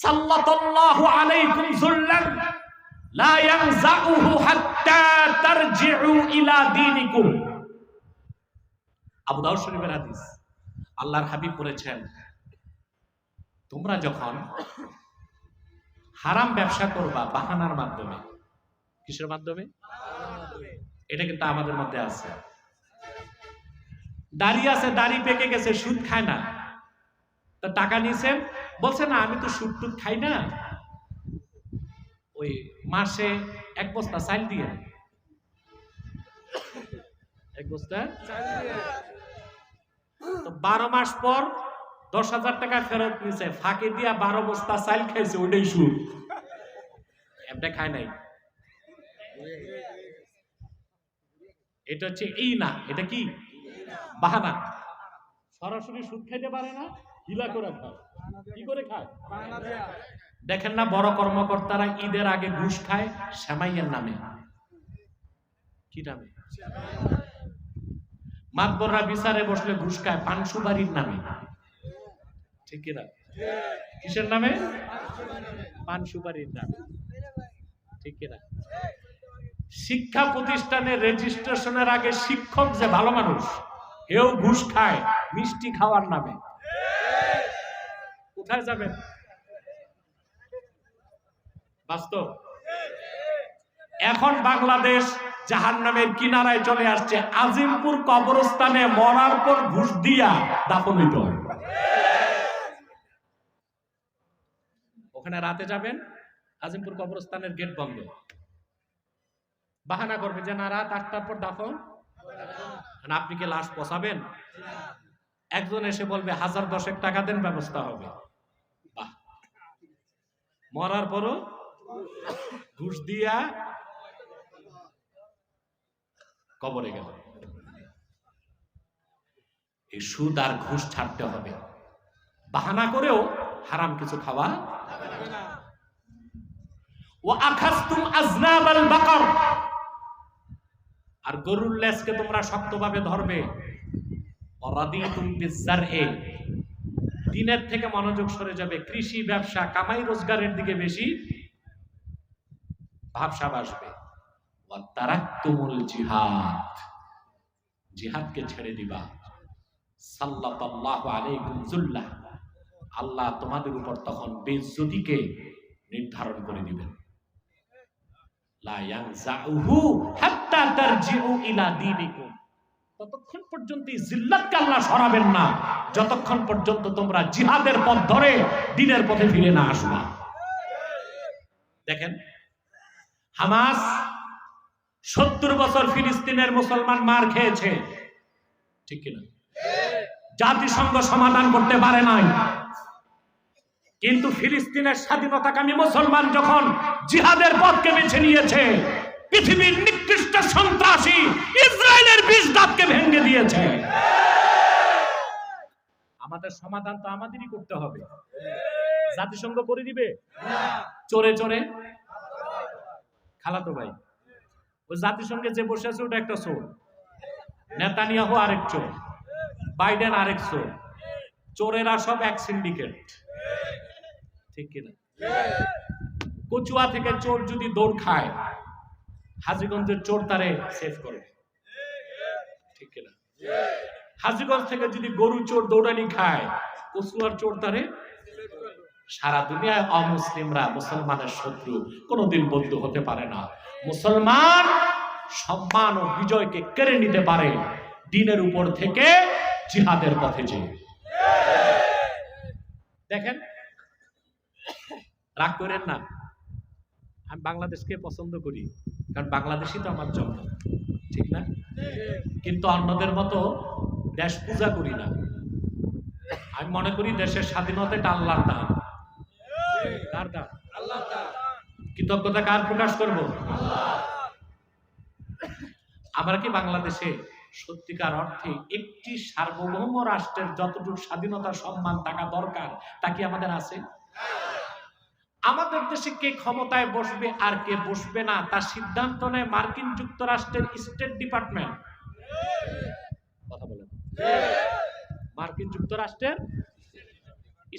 সাল্লাল্লাহু আলাইকুম যুল্লান লা ইয়ানজাউহু হাত্তা তারজিউ ইলা দীনিকুম। আবু দাউদ শরীফের হাদিস, আল্লাহর হাবিব বলেছেন, তোমরা যখন হারাম ব্যবসা করবা বাহানার মাধ্যমে, কিসের মাধ্যমে? এটা কিন্তু আমাদের মধ্যে আছে। দাড়ি আছে, দাড়ি পেকে গেছে, সুদ খায় না, তো টাকা নিয়েছেন, বলছে না আমি তো সুদ টুদ খাই না, ওই মাসে এক বস্তা চাল দিয়ে, এক বস্তা তো 12 মাস পর 10,000 টাকা ফেরত নিছে, ফাঁকে দিয়া 12 বস্তা চাল খাইছে, ওইটাই সুদ। এমনি খায় নাই। এটা হচ্ছে এই না, এটা কি বাহানা। সরাসরি সুদ খাইতে পারে না, হিলা করে খায়। কি করে খায়? দেখেন না বড় কর্মকর্তারা ঈদের আগে ঘুষ খায় সেমাইয়ের নামে। কি নামে? মাতবররা বিচারে বসলে ঘুষ খায় পান সুপারির নামে। ঠিক কিনা? কিসের নামে? পান সুপারির নামে। ঠিক কিনা? শিক্ষা প্রতিষ্ঠানের রেজিস্ট্রেশনের আগে শিক্ষক যে ভালো মানুষ, এও ঘুষ খায় মিষ্টি খাওয়ার নামে। কোথায় যাবেন? বাস্তব। এখন বাংলাদেশ জাহান্নামের কিনারায় চলে আসছে। আজিমপুর কবরস্থানে মরার পর ঘুষ দিয়া দাফন হইতে হয়। ওখানে রাতে যাবেন, আজিমপুর কবরস্থানের গেট বন্ধ, বাহানা করবে যে না রাত 8টার পর দাফন। আপনি কি লাশ পচাবেন? একজন এসে বলবে 1010 টাকা দেন, ব্যবস্থা হবে। বাহ, মরার পরও ঘুষ দিয়া কবরে গেল। এই সুদ আর ঘুষ ছাড়তে হবে। বাহানা করেও হারাম কিছু খাওয়া যাবে না। ওয়া আখাযতুম আযনাবাল বাকর, আর গরুর লেজকে তোমরা শক্তভাবে ধরবে। ওয়া রাদিতুম বিয-যার'i, দিনের থেকে মনোযোগ সরে যাবে, কৃষি ব্যবসা কামাই রোজগারের দিকে বেশি ভাবসাব আসবে। ওয়া তারাকতুমুল জিহাদ, জিহাদকে ছেড়ে দিবা। সাল্লাল্লাহু আলাইকুম যুল্লাহ, আল্লাহ তোমাদের উপর তখন বেইজ্জতিকে নির্ধারণ করে দিবেন। লা ইয়ানজাউহু হাত্তা তারজিউ ইলা দীনিকুম, ততক্ষণ পর্যন্ত জিল্লাতকে আল্লাহ সরাবেন না যতক্ষণ পর্যন্ত তোমরা জিহাদের পথ ধরে দ্বীনের পথে ফিরে না আসবা। দেখেন, হামাস 70 বছর ফিলিস্তিনের মুসলমান মার খেয়েছে, ঠিক কিনা? জাতিসংঘ সমাধান করতে পারে নাই। কিন্তু ফিলিস্তিনের স্বাধীনতাকামী মুসলমান যখন জিহাদের পথকে বেছে নিয়েছে, পৃথিবীর নিকৃষ্ট সন্ত্রাসী ইসরায়েলের বিষ দাঁতকে ভেঙে দিয়েছে। আমাদের সমাধান তো আমাদেরই করতে হবে, জাতিসংঘ করে দিবে? চোরে চোরে খালাতো ভাই, ওই জাতিসংঘে যে বসে আছে ওটা একটা চোর, নেতানিয়াহু আরেক চোর, বাইডেন আরেক চোর, চোরেরা সব এক সিন্ডিকেট। ঠিক কিনা? কচুয়া থেকে চোর যদি দৌড় খায়, হাজীগঞ্জের চোর তারে সেভ করবে। ঠিক কিনা? হাজীগঞ্জ থেকে যদি গরু চোর দৌড়ানি খায়, কচুয়ার চোর তারে। সারা দুনিয়ায় অমুসলিমরা মুসলমানের শত্রু, কোনোদিন বন্ধু হতে পারে না। মুসলমান সম্মান ও বিজয়কে কেড়ে নিতে পারে দ্বীনের উপর থেকে জিহাদের পথে যে। দেখেন, রাগ করেন না, আমি বাংলাদেশকে পছন্দ করি, কারণ বাংলাদেশই তো আমার জন্ম, ঠিক না? কিন্তু অন্যদের মতো দেশ পূজা করি না। আমি মনে করি দেশের স্বাধীনতা এটা আল্লাহর দান। কার দান? আল্লাহর দান। কিন্তু কৃতজ্ঞতা কার প্রকাশ করব? আমরা কি বাংলাদেশে সত্যিকার অর্থে একটি সার্বভৌম রাষ্ট্রের যতটুকু স্বাধীনতা সম্মান থাকা দরকার তা কি আমাদের আছে? আমাদের দেশে কে ক্ষমতায় বসবে আর কে বসবে না তার সিদ্ধান্ত নেয় মার্কিন যুক্তরাষ্ট্রের স্টেট ডিপার্টমেন্ট। কথা বলেন। মার্কিন যুক্তরাষ্ট্রের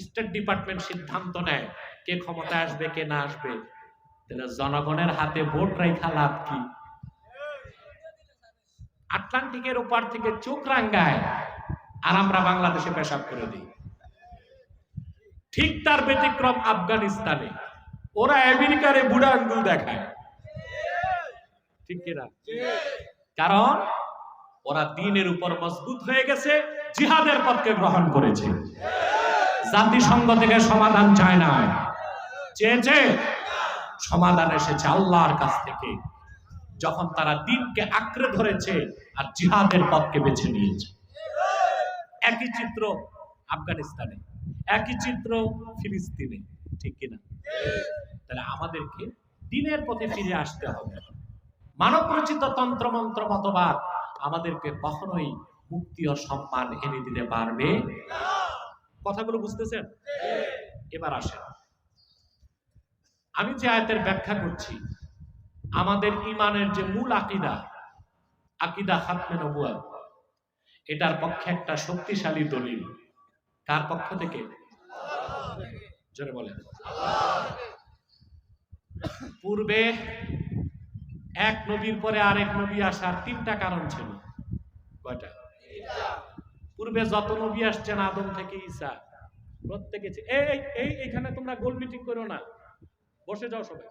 স্টেট ডিপার্টমেন্ট সিদ্ধান্ত নেয় কে ক্ষমতায় আসবে কে না আসবে। তাহলে জনগণের হাতে ভোট রেখা লাভ কি? আটলান্টিকের ওপার থেকে চোখ রাঙ্গায় আর আমরা বাংলাদেশে পেশাব করে দিই। ঠিক তার ব্যতিক্রম আফগানিস্তানে, ওরা আমেরিকারে বুড়া আঙ্গুল দেখায়, ঠিক কিনা? কারণ ওরা দ্বীনের উপর মজবুত হয়ে গেছে, জিহাদের পথকে গ্রহণ করেছে। জাতিসংঘ থেকে সমাধান চায় না, চেয়েছে সমাধান এসেছে আল্লাহর কাছ থেকে, যখন তারা দ্বীনকে আঁকড়ে ধরেছে আর জিহাদের পথকে বেছে নিয়েছে। একই চিত্র আফগানিস্তানে, একই চিত্র ফিলিস্তিনে, ঠিক কিনা? তাহলে আমাদেরকে দ্বীনের পথে ফিরে আসতে হবে। মানব রচিত তন্ত্রমন্ত্র মতবাদ আমাদেরকে কখনোই মুক্তি ও সম্মান এনে দিতে পারবে না। কথাগুলো বুঝতেছেন? এবার আসেন, আমি যে আয়াতের ব্যাখ্যা করছি, আমাদের ঈমানের যে মূল আকীদা, আকীদা খাতমে নবুয়ত, এটার পক্ষে একটা শক্তিশালী দলিল। কার পক্ষ থেকে? জোরে বলেন। পূর্বে এক নবীর পরে আরেক নবী আসার তিনটা কারণ ছিল। কয়টা? পূর্বে যত নবী আসছেন আদম থেকে ঈসা, প্রত্যেকে এইখানে তোমরা গোল মিটিং করো না, বসে যাও সবাই।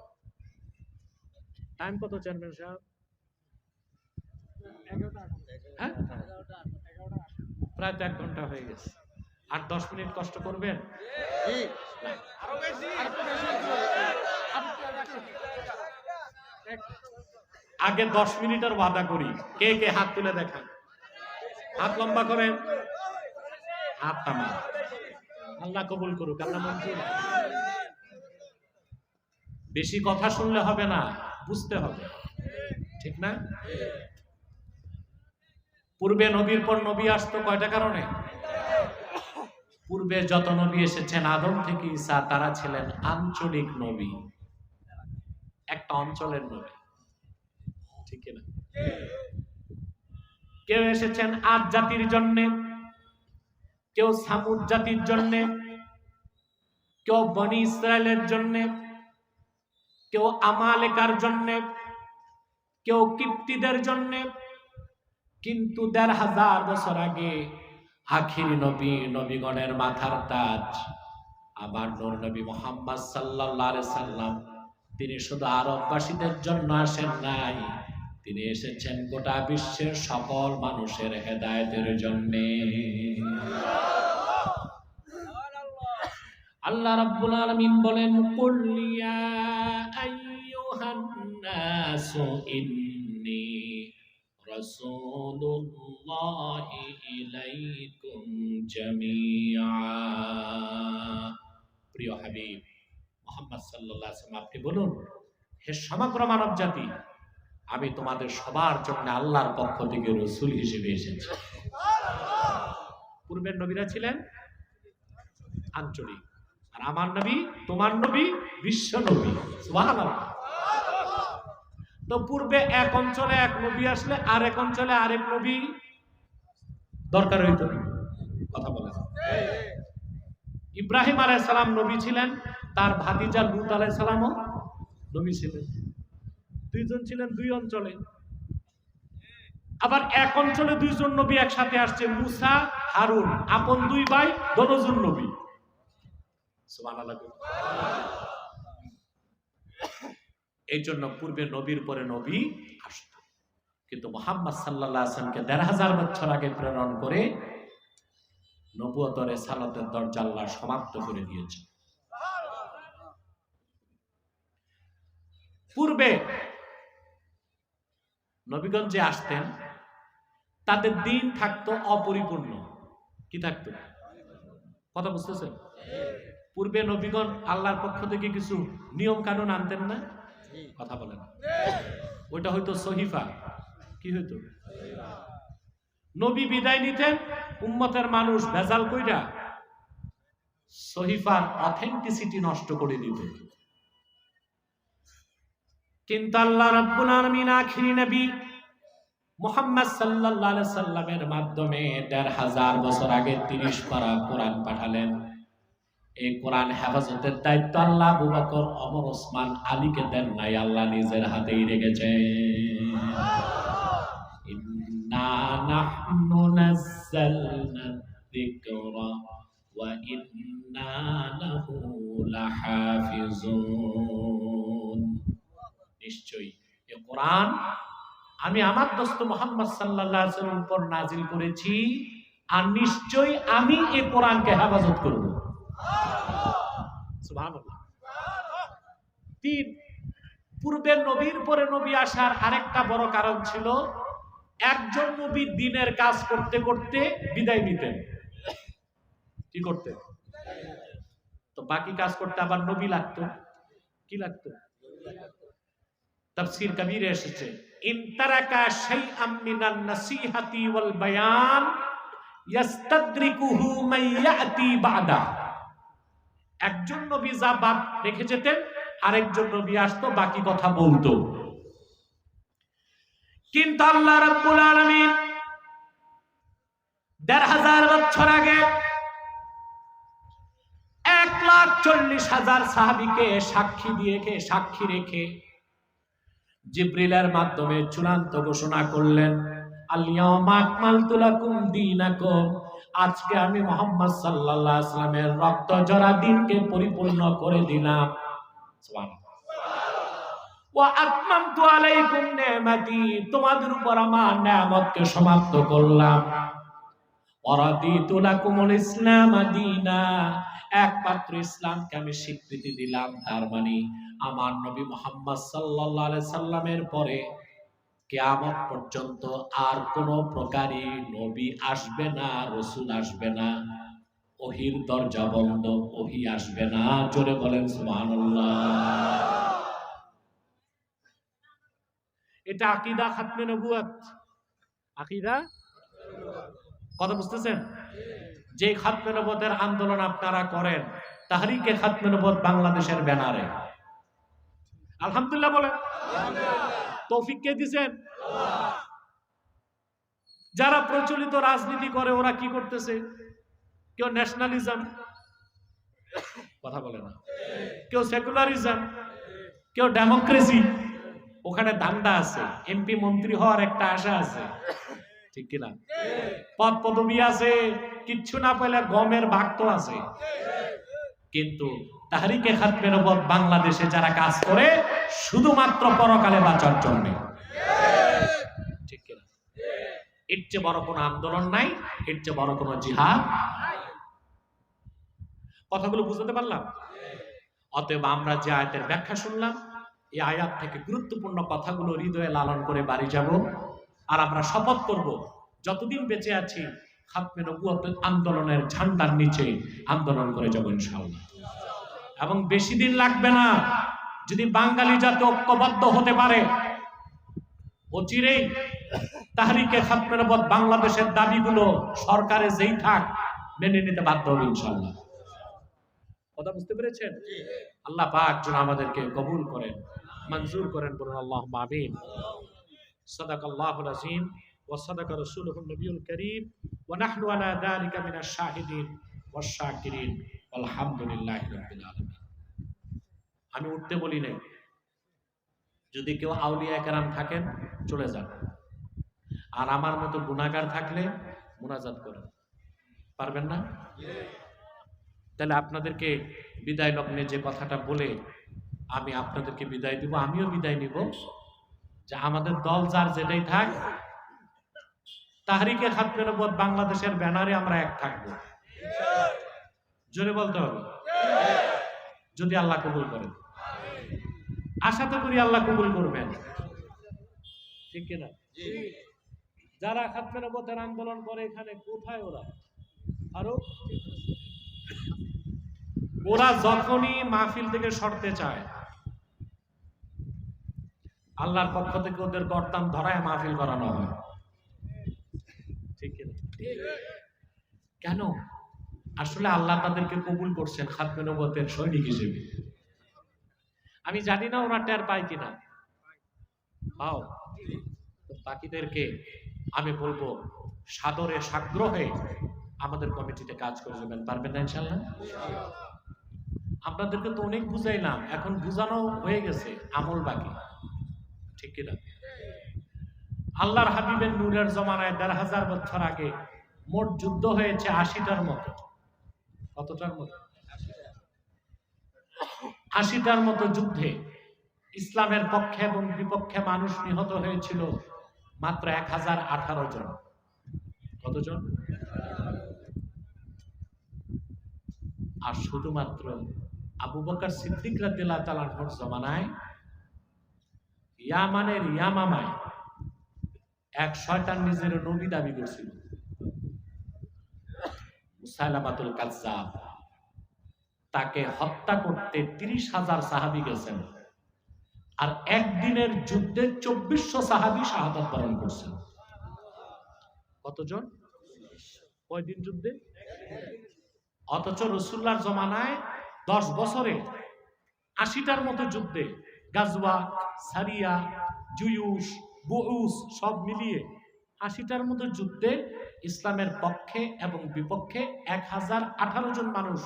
টাইম কত চেয়ারম্যান সাহেব? হ্যাঁ, প্রায় তো 1 ঘন্টা হয়ে গেছে। আর 10 মিনিট কষ্ট করবেন? আগে 10 মিনিটের ওয়াদা করি। কে কে হাত তুলে দেখান, হাত লম্বা করেন, হাত নামান। আল্লাহ কবুল করুক, আল্লাহ মঞ্জুর। বেশি কথা শুনলে হবে না, বুঝতে হবে, ঠিক না? পূর্বে নবীর পর নবী আসতো কয়টা কারণে? পূর্বে যত নবী এসেছেন আদম থেকে ঈসা, তারা ছিলেন আঞ্চলিক নবী, একটা অঞ্চলের নবী, ঠিক না? কেউ এসেছেন আদ জাতির জন্য, কেউ সামুদ জাতির জন্য, কেউ বনি ইসরায়েলের জন্য, কেউ আমালেকার জন্য, কেউ কিপ্তিদের জন্য। কিন্তু ১৫০০ বছর আগে আখিরি নবী, নবীগণের মাথার তাজ আমার নূর নবী মুহাম্মদ সাল্লাল্লাহু আলাইহি সাল্লাম, তিনি শুধু আরববাসীদের জন্য আসেন নাই, তিনি এসেছেন গোটা বিশ্বের সকল মানুষের হেদায়েতের জন্য। আল্লাহ রাব্বুল আলামিন বলেন, কুল ইয়া আইয়ুহান নাসু ইন্নী রাসূলুল্লাহি ইলাইকুম জামিআ। প্রিয় হাবিব মুহাম্মদ সাল্লাল্লাহু আলাইহি ওয়াসাল্লাম, আপনি বলুন, হে সমগ্র মানব জাতি, আমি তোমাদের সবার জন্য আল্লাহর পক্ষ থেকে রাসূল হিসেবে এসেছি। পূর্বের নবীরা ছিলেন আঞ্চলিক, আর আমার নবী, তোমার নবী বিশ্ব নবী। সুবহানাল্লাহ। তো পূর্বে এক অঞ্চলে এক নবী আসলে আরেক অঞ্চলে আরেক নবী দরকার হইতো। কথা বলে, ইব্রাহিম আলাইহিস সালাম নবী ছিলেন, তার ভাতিজা লূত আলাইহিস সালামও নবী ছিলেন। দুইজন ছিলেন দুই অঞ্চলে। আবার এক অঞ্চলে দুইজন নবী একসাথে আসছে, মুসা, হারুন, আপন দুই ভাই, দনজন নবী। সুবহানাল্লাহ। এই জন্য পূর্বে নবীর পরে নবী আসত, কিন্তু মুহাম্মদ সাল্লাল্লাহু আলাইহি ওয়াসাল্লামকে ১৫০০ বছর আগে প্রেরণ করে নবুয়ত ও রিসালাতের দরজা আল্লাহ সমাপ্ত করে দিয়েছে। পূর্বে নবীগণ যে আসতেন তাদের দিন থাকতো অপরিপূর্ণ। কি থাকতো? কথা বুঝতেছেন? পূর্বে নবীগণ আল্লাহর পক্ষ থেকে কিছু নিয়ম কানুন আনতেন না, কথা বলে না, ওইটা হয়তো সহিফা। কি হইতো? নবী বিদায় নিতেন, উম্মতের মানুষ ভেজাল কইরা সহিফার অথেন্টিসিটি নষ্ট করে দিত। কিন্তু আল্লাহ রাব্বুল আলামিন আখিরি নবী মুহাম্মদ সাল্লাল্লাহু আলাইহি সাল্লামের মাধ্যমে ১৫০০ বছর আগে ৩০ পারা কোরআন পাঠালেন। এই কোরআন হেফাজতের দায়িত্ব আল্লাহ আবু বকর, ওমর, ওসমান, আলীকে দেন নাই, আল্লাহ নিজের হাতেই রেখেছেন। ইন্না নাহনু নাযালনা যিকরা ওয়া ইন্না লাহু লাহাফিজুন। নিশ্চয়ই এই কোরআন আমি আমার দোস্ত মুহাম্মদ সাল্লাল্লাহু আলাইহি ওয়াসাল্লামের উপর নাজিল করেছি, আর নিশ্চয়ই আমি এই কোরআনকে হেফাজত করব। সুবহানাল্লাহ। তিন, পূর্বের নবীর পরে নবী আসার আরেকটা বড় কারণ ছিল, একজন নবী দ্বীনের কাজ করতে করতে বিদায় নিতেন। কি করতে? তো বাকি কাজ করতে আবার নবী লাগতো। কি লাগতো? তাফসীর কবীরে এসেছে, ইন তারাকা শাইআম মিনান নাসিহাতি ওয়াল বায়ান ইস্তাদরিকুহু মান ইয়াতি বাদা। একজন নবী যা বাদ রেখে যেতেন, আরেকজন নবী আসতো, বাকি কথা বলতো। কিন্তু আল্লাহ রাব্বুল আলামিন ১৫০০ বছর আগে ১,৪০,০০০ সাহাবীকে সাক্ষী রেখে জিবরিলের মাধ্যমে চূড়ান্ত ঘোষণা করলেন, আল-ইয়াওমা আকমালতু লাকুম দীনাকুম। আজকে আমি মুহাম্মদ সাল্লাল্লাহু আলাইহি ওয়াসাল্লামের রক্ত ঝরা দ্বীনকে পরিপূর্ণ করে দিলাম। সুবহানাল্লাহ। ওয়া আতমামতু আলাইকুম নি'মাতি, তোমাদের উপর আমার নিয়ামতকে সমাপ্ত করলাম। ওয়া রাদিতু লাকুমুল ইসলাম দীনা, একমাত্র ইসলামকে আমি স্বীকৃতি দিলাম। তার মানে আমার নবী মুহাম্মদ সাল্লাল্লাহু আলাইহি সাল্লামের পরে কিয়ামত পর্যন্ত আর কোন প্রকারই নবী আসবে না, রাসূল আসবে না, ওহীর দরজা বন্ধ, ওহী আসবে না। জোরে বলেন সুবহানাল্লাহ। এটা আকীদা খাতমে নবুয়ত। আকীদা কথা বুঝতেছেন? যে খাতমে নবুয়তের আন্দোলন আপনারা করেন, তাহরিকে খাতমে নবুয়ত বাংলাদেশের ব্যানারে, আলহামদুলিল্লাহ বলেন। তৌফিক কে দিবেন? আল্লাহ। যারা প্রচলিত রাজনীতি করে ওরা কি করতেছে? কেউ ন্যাশনালিজম, কথা বলে না, কেউ সেকুলারিজম, কেউ ডেমোক্রেসি। ওখানে দাঙ্গা আছে, এমপি মন্ত্রী হওয়ার একটা আশা আছে, ঠিক কিনা? পদ পদবি আছে, কিচ্ছু না পেলে গমের ভাগ তো আছে। কিন্তু তাহরিকে খাতমে নবুয়ত বাংলাদেশে যারা কাজ করে শুধুমাত্র পরকালে বাঁচার জন্য, ঠিক কিনা? এর চেয়ে বড় কোনো আন্দোলন নাই, এর চেয়ে বড় কোনো জিহাদ। কথাগুলো বুঝতে পারলাম? অতএব আমরা যে আয়াতের ব্যাখ্যা শুনলাম, এই আয়াত থেকে গুরুত্বপূর্ণ কথাগুলো হৃদয়ে লালন করে বাড়ি যাব। আর আমরা শপথ করব, যতদিন বেঁচে আছি খাতমে নবুয়ত আন্দোলনের ঝান্ডার নিচে আন্দোলন করে যাব ইনশাআল্লাহ। এবং বেশি দিন লাগবে না, যদি বাঙালি জাতি ঐক্যবদ্ধ হতে পারে, অচিরেই তাহরিকে খাতমে নবুয়ত বাংলাদেশের দাবিগুলো সরকারে যেই থাক মেনে নিতে বাধ্য হবে ইনশাআল্লাহ। কথা বুঝতে পেরেছেন? আল্লাহ পাক যেন আমাদেরকে কবুল করেন, মঞ্জুর করেন, বলুন আল্লাহুম্মা আমিন। সাদাকাল্লাহুল আযীম ওয়া সাদাকা রাসূলুহুন নবিয়ুল কারীম ওয়া নাহনু আলা যালিকা মিনাশ শাহিদিন ওয়াশ শাকিরিন আলহামদুলিল্লাহি রাব্বিল আলামিন। আমি উঠতে বলি নাই, যদি কেউ আউলিয়া কেরাম থাকেন চলে যান, আর আমার মতো গুনাহগার থাকলে মুনাজাত করেন। পারবেন না? তাহলে আপনাদেরকে বিদায় লগ্নে যে কথাটা বলে আমি আপনাদেরকে বিদায় দিব, আমিও বিদায় নিব, যে আমাদের দল যার যেটাই থাক, তাহরিকে খাতমে নবুয়ত বাংলাদেশের ব্যানারে আমরা এক থাকবো। জোরে বলতে হবে, যদি আল্লাহ কবুল করেন। আশা তো করি আল্লাহ কবুল করবেন, ঠিক কিনা? যারা খাতমে নবুয়তের আন্দোলন করে এখানে কোথায় ওরা? আরো ওরা যখনই মাহফিল থেকে সরতে চায়, আল্লাহর পক্ষ থেকে ওদের গর্দান ধরায় মাহফিল করানো হয়, ঠিক কিনা? কেন? আসলে আল্লাহ তাদেরকে কবুল করছেন খাতমে নবুয়তের সৈনিক হিসেবে। আমি জানি না ওরা টের পায় কিনা। পাও? তো বাকিদেরকে আমি বলবো সাদরে সাগ্রহে আমাদের কমিটিতে কাজ করে যাবেন, পারবেন না ইনশাআল্লাহ? আপনাদেরকে তো অনেক বুঝাইলাম, এখন বুঝানো হয়ে গেছে, আমল বাকি, ঠিক কিনা? আল্লাহর হাবিবের নূরের জমানায় ১৫০০ বছর আগে মোট যুদ্ধ হয়েছে ৮০টার মতো। কতটার মতো? ৮০টার মতো যুদ্ধে ইসলামের পক্ষে এবং বিপক্ষে মানুষ নিহত হয়েছিল মাত্র ১০১৮ জন। কতজন? আর শুধুমাত্র আবু বকর সিদ্দিক রাদিয়াল্লাহু তাআলা আনহুর জমানায় ইয়ামানের ইয়ামামায় এক শয়তান নিজের নবী দাবি করছিল, মুসাইলামাতুল কাজ্জাব। তাকে হত্যা করতে ৩০,০০০ সাহাবী গেছেন, আর একদিনের যুদ্ধে ২৪০০ সাহাবী শাহাদাত বরণ করছেন। কতজন? কয়দিন যুদ্ধে? অথচ রাসূলুল্লাহর জমানায় ১০ বছরে ৮০টার মতো যুদ্ধে, গাজওয়া, সারিয়া, জুয়ুস, বুউস সব মিলিয়ে ৮০টার মতো যুদ্ধে ইসলামের পক্ষে এবং বিপক্ষে ১০১৮ জন মানুষ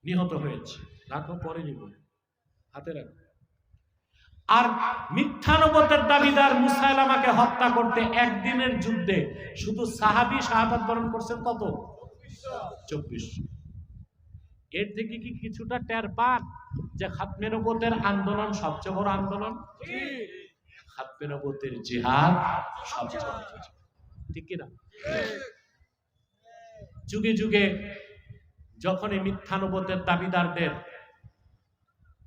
নিহত হয়েছে। রাখো, পরে নিব, হাতে রাখো। আর মিথ্যা নবুয়তের দাবিদার মুসাইলামাকে হত্যা করতে একদিনের যুদ্ধে শুধু সাহাবী শাহাদাত বরণ করছেন কত? ২৪০০। এর থেকে কি কিছুটা টের পান যে খাতমে নবুয়তের আন্দোলন সবচেয়ে বড় আন্দোলন? খাতমে নবুয়তের জিহাদ সবচেয়ে বড়, ঠিক কিনা? যুগে যুগে যখন এই মিথ্যা নবুয়তের দাবিদারদের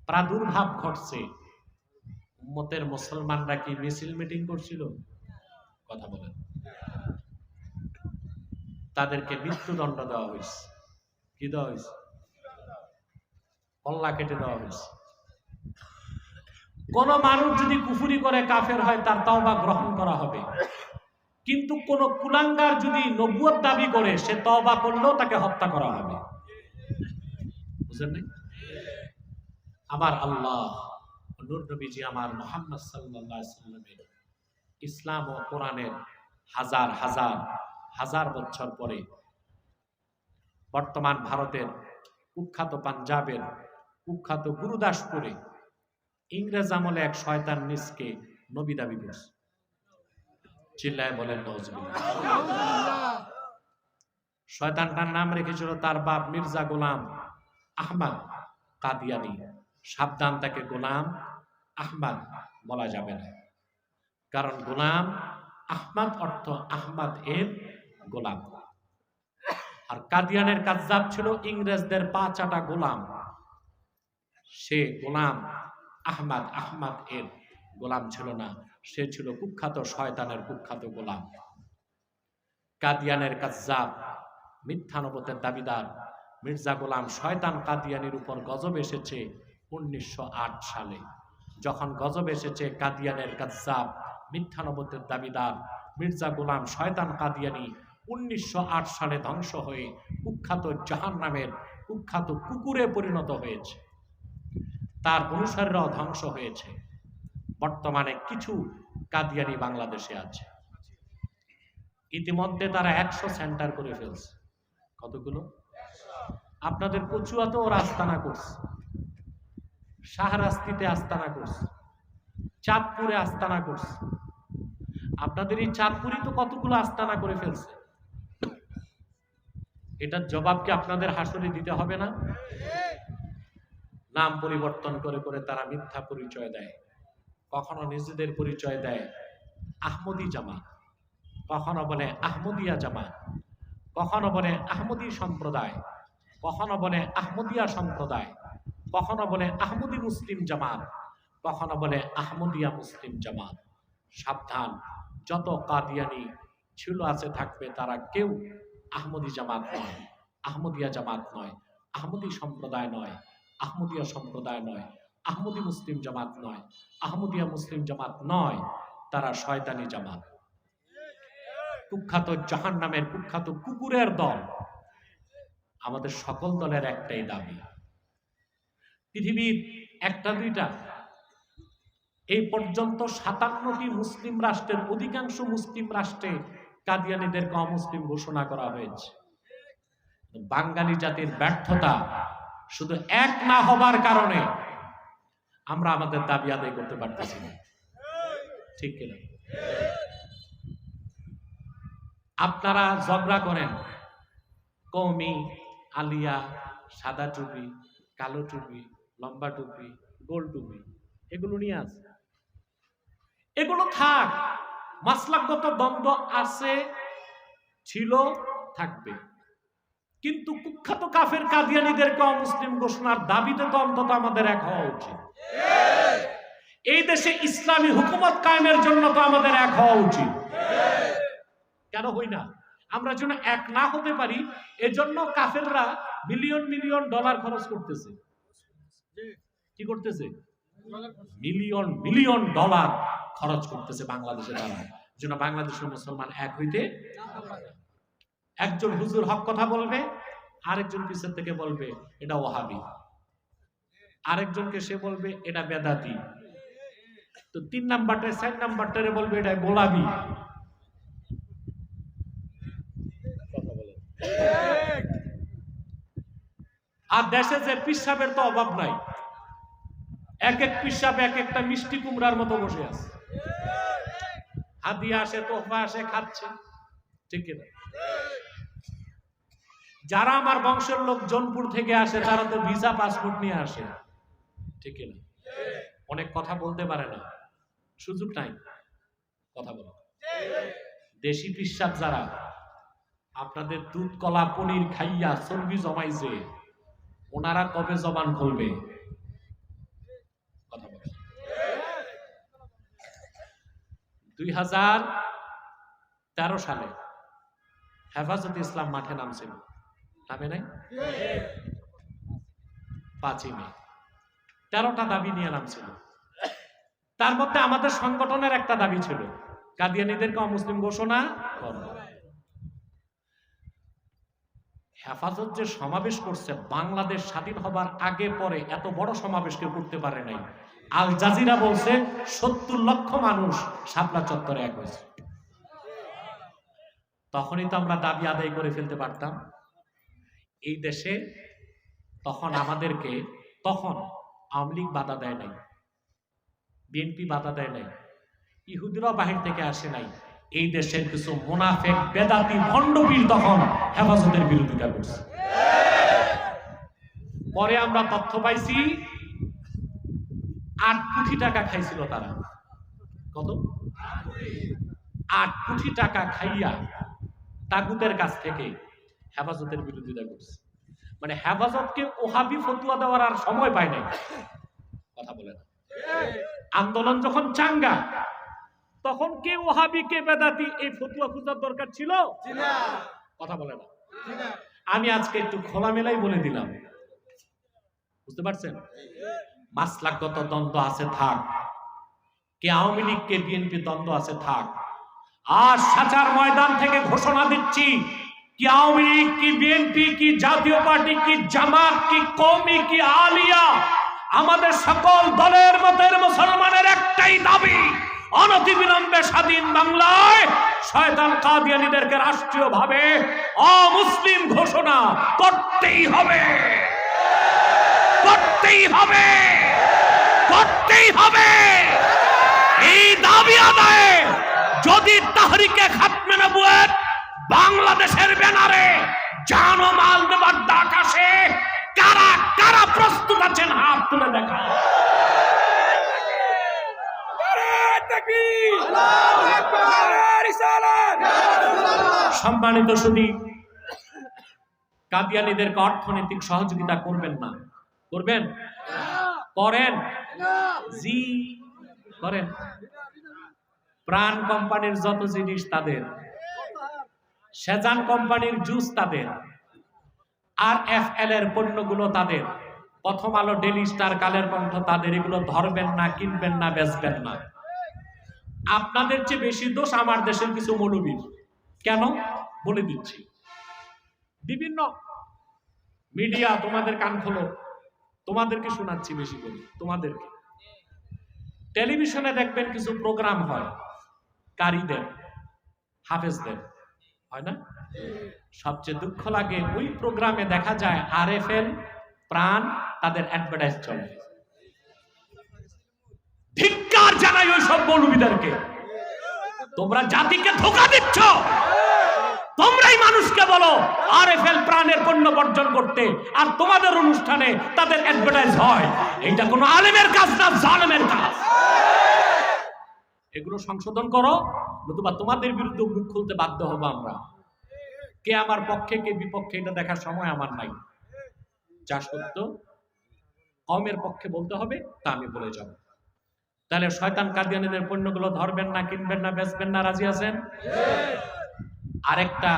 প্রাদুর্ভাব ঘটছে, উম্মতের মুসলমানরা কি মিছিল মিটিং করছিল? কথা বলেন। তাদেরকে মৃত্যুদণ্ড দেওয়া হয়েছে। কি দেওয়া হয়েছে? কল্লা কেটে দেওয়া হয়েছে। কোন মানুষ যদি কুফরি করে কাফের হয় তার তওবা গ্রহণ করা হবে, কিন্তু কোন কুলাঙ্গার যদি নবুয়ত দাবি করে সে তওবা করলেও তাকে হত্যা করা হবে। বুঝেন নাই? আমার আল্লাহ নূর নবীজি আমার মুহাম্মদ সাল্লাল্লাহু আলাইহি ওয়াসাল্লামের ইসলাম ও কোরআনের হাজার হাজার হাজার বছর পরে বর্তমান ভারতের কুখ্যাত পাঞ্জাবের কুখ্যাত গুরুদাসপুরে ইংরেজ আমলে এক শয়তান নিজকে নবী দাবি করছে। চিল্লায় বলেন নাউজুবিল্লাহ। শয়তানটার নাম রেখেছিল তার বাপ মির্জা গোলাম আহমদ কাদিয়ানি। সাবধান, তাকে গোলাম আহমদ বলা যাবে না, কারণ গোলাম আহমদ অর্থ আহমদ এর গোলাম। আর কাদিয়ানের কাজ্জাব ছিল ইংরেজদের পা চাটা গোলাম। সে গোলাম আহমদ আহমদ এর গোলাম ছিল না, সে ছিল কুখ্যাত শয়তানের কুখ্যাত গোলাম। কাদিয়ানের কাজ্জাব মিথ্যা নবুয়তের দাবিদার মির্জা গোলাম শয়তান কাদিয়ানির উপর গজব এসেছে ১৯০৮ সালে। যখন গজব এসেছে, কাদিয়ানের কাজ্জাব মিথ্যা নবুয়তের দাবিদার মির্জা গোলাম শয়তান কাদিয়ানি ১৯০৮ সালে ধ্বংস হয়ে কুখ্যাত জাহান্নামের কুখ্যাত কুকুরে পরিণত হয়েছে। তার অনুসারীরাও ধ্বংস হয়েছে। বর্তমানে কিছু কাদিয়ানি বাংলাদেশে আছে। ইতিমধ্যে তারা ১০০ সেন্টার করে ফেলছে। কতগুলো? আপনাদের কচুয়াতেও ওরা আস্তানা করছে, শাহরাস্তিতে আস্তানা করছে, চাঁদপুরে আস্তানা করছে। আপনাদের এই চাঁদপুরই তো কতগুলো আস্তানা করে ফেলছে। এটার জবাব কি আপনাদের হাসরে দিতে হবে না? নাম পরিবর্তন করে করে তারা মিথ্যা পরিচয় দেয়। কখনো নিজেদের পরিচয় দেয় আহমদী জামাত, কখনো বলে আহমদিয়া জামাত, কখনো বলে আহমদী সম্প্রদায়, কখনো বলে আহমদিয়া সম্প্রদায়, কখনো বলে আহমদী মুসলিম জামাত, কখনো বলে আহমদিয়া মুসলিম জামাত। সাবধান, যত কাদিয়ানি ছিল আছে থাকবে, তারা কেউ আহমদী জামাত নয়, আহমদিয়া জামাত নয়, আহমদী সম্প্রদায় নয়, আহমদিয়া সম্প্রদায় নয়। আহমদী মুসলিম জামাত নয়, আহমদিয়া মুসলিম জামাত নয়, তারা শয়তানি জামাত, কুখ্যাত জাহান্নামের কুখ্যাত কুকুরের দল। আমাদের সকল দলের একটাই দাবি, পৃথিবীর একটা দুইটা, এই পর্যন্ত 57টি মুসলিম রাষ্ট্রের অধিকাংশ মুসলিম রাষ্ট্রে কাদিয়ানীদেরকে অমুসলিম ঘোষণা করা হয়েছে। বাঙালি জাতির ব্যর্থতা, শুধু এক না হবার কারণে আমরা আমাদের দাবি আদায় করতে পারতেছি না, ঠিক কিনা? আপনারা ঝগড়া করেন কওমি, আলিয়া, সাদা টুপি, কালো টুপি, লম্বা টুপি, গোল টুপি, এগুলো নিয়ে আছে। এগুলো থাক, মাসলাকগত দ্বন্দ্ব আছে, ছিল, থাকবে, কিন্তু কুখ্যাত কাফের কাদিয়ানীদেরকে অমুসলিম ঘোষণার দাবিতে তো অন্তত আমাদের এক হওয়া উচিত। এই দেশে ইসলামী হুকুমত কায়েমের জন্য তো আমাদের এক হওয়া উচিত। কেন হই না? আমরা যেন এক না হতে পারি, এজন্য কাফেররা মিলিয়ন মিলিয়ন ডলার খরচ করতেছে। কি করতেছে? মিলিয়ন মিলিয়ন ডলার খরচ করতেছে বাংলাদেশে, তারা যেন বাংলাদেশের মুসলমান এক হইতে। একজন হুজুর হক কথা বলবে, আরেকজন পিছের থেকে বলবে এটা ওয়াহাবি, আরেকজনকে সে বলবে এটা বেদাতি, তো 3 নাম্বারটা 4 নাম্বারটারে বলবে এটা গোলামি। আর দেশে যে পিসাবের তো অভাব নাই, এক এক পিসাব এক একটা মিষ্টি কুমড়ার মতো বসে আছে, হাদিয়া আসে, তোহফা আসে, খাচ্ছে, ঠিক কিনা? যারা আমার বংশের লোক জোনপুর থেকে আসে, তারা তো ভিসা পাসপোর্ট নিয়ে আসে, ঠিক কিনা? অনেক কথা বলতে পারে না, সুযোগ নাই কথা বলা। দেশি পিসাব যারা আপনাদের দুধ কলা পনির খাইয়া চর্বি জমাইছে, ওনারা কবে জবান খুলবে? কথা বলে। 2013 সালে হেফাজতে ইসলাম মাঠে নামছিল, নামে নাই? 5ই মে 13টা দাবি নিয়ে নামছিল। তার মধ্যে আমাদের সংগঠনের একটা দাবি ছিল, কাদিয়ানীদেরকে অমুসলিম ঘোষণা করো। হেফাজত যে সমাবেশ করছে, বাংলাদেশ স্বাধীন হবার আগে পরে এত বড় সমাবেশ কেউ করতে পারে নাই। আল জাজিরা বলছে 70 লক্ষ মানুষ শাপলা চত্বরে এক হয়েছে। তখনই তো আমরা দাবি আদায় করে ফেলতে পারতাম। এই দেশে তখন আমাদেরকে, তখন আওয়ামী লীগ বাধা দেয় নাই, বিএনপি বাধা দেয় নাই, ইহুদিরাও বাহির থেকে আসে নাই। এই দেশের কিছু মুনাফিক বেদাতি ভণ্ডবীর তখন হেফাজতের বিরোধিতা করছে। পরে আমরা তথ্য পাইছি 8 কোটি টাকা খাইছিল তারা। কত? 8 কোটি টাকা খাইয়া তাগুতের কাছ থেকে হেফাজতের বিরোধিতা করছে। মানে হেফাজতকে ওহাবি ফতুয়া দেওয়ার আর সময় পায় নাই, কথা বলে না। আন্দোলন যখন চাঙ্গা, তখন কে ওহাবি কে বেদাতি এই ফতুয়া খোঁজার দরকার ছিল? কথা বলে না। আমি আজকে একটু খোলামেলাই বলে দিলাম, বুঝতে পারছেন? মাসলাকগত দ্বন্দ্ব আছে থাক, কে আওয়ামী লীগ কে বিএনপি দ্বন্দ্ব আছে থাক, আর সাচার ময়দান থেকে ঘোষণা দিচ্ছি, কি আওয়ামী লীগ কি বিএনপি কি জাতীয় পার্টি কি জামাত কি কওমি কি আলিয়া, আমাদের সকল দলের মতের মুসলমানের একটাই দাবি, অনতিবিলম্বে স্বাধীন বাংলায় শয়তান কাদিয়ানীদেরকে রাষ্ট্রীয়ভাবে অমুসলিম ঘোষণা করতেই হবে, করতেই হবে, করতেই হবে। এই দাবি আদায়ে যদি তাহরিকে খাতমে নবুয়ত বাংলাদেশের ব্যানারে জান ও মাল দেবার ডাক আসে, কারা কারা প্রস্তুত আছেন হাত তুলে দেখা। সম্মানিত সুধী, কাদিয়ানীদেরকে অর্থনৈতিক সহযোগিতা করবেন না? করবেন? করেন? জি করেন। প্রাণ কোম্পানির যত জিনিস তাদের, সেজান কোম্পানির জুস তাদের, আর এফএল এর পণ্যগুলো তাদের, প্রথম আলো, ডেইলি স্টার, কালের কণ্ঠ, তাদের এগুলো ধরবেন না, কিনবেন না, বেচবেন না। আপনাদের চেয়ে বেশি দোষ আমার দেশের কিছু মৌলবীর। কেন বলে দিচ্ছি। বিভিন্ন মিডিয়া, তোমাদের কান খোলো, তোমাদেরকে শোনাচ্ছি বেশি করে। তোমাদেরকে টেলিভিশনে দেখবেন কিছু প্রোগ্রাম হয় কারীদের, হাফেজদের, হয় না? সবচেয়ে দুঃখ লাগে ওই প্রোগ্রামে দেখা যায় RFL, প্রাণ, তাদের অ্যাডভার্টাইজ চলে। ধিক্কার জানাই ওই সব মৌলবীদেরকে। তোমরা জাতিকে ধোঁকা দিচ্ছ। তোমরাই মানুষকে বলো RFL, প্রাণের পণ্য বর্জন করতে, আর তোমাদের অনুষ্ঠানে তাদের অ্যাডভার্টাইজ হয়। এইটা কোনো আলেমের কাজ না, জালেমের কাজ। এগুলো সংশোধন করো, নতুবা তোমাদের বিরুদ্ধে মুখ খুলতে বাধ্য হবো আমরা। কে আমার পক্ষে, কে বিপক্ষে, এটা দেখার সময় আমার নাই। যা সত্য কওমের পক্ষে বলতে হবে তা আমি বলে যাব। তাহলে শয়তান কাদিয়ানীদের পণ্যগুলো ধরবেন না, কিনবেন না, বেচবেন না, রাজি আছেন? আরেকটা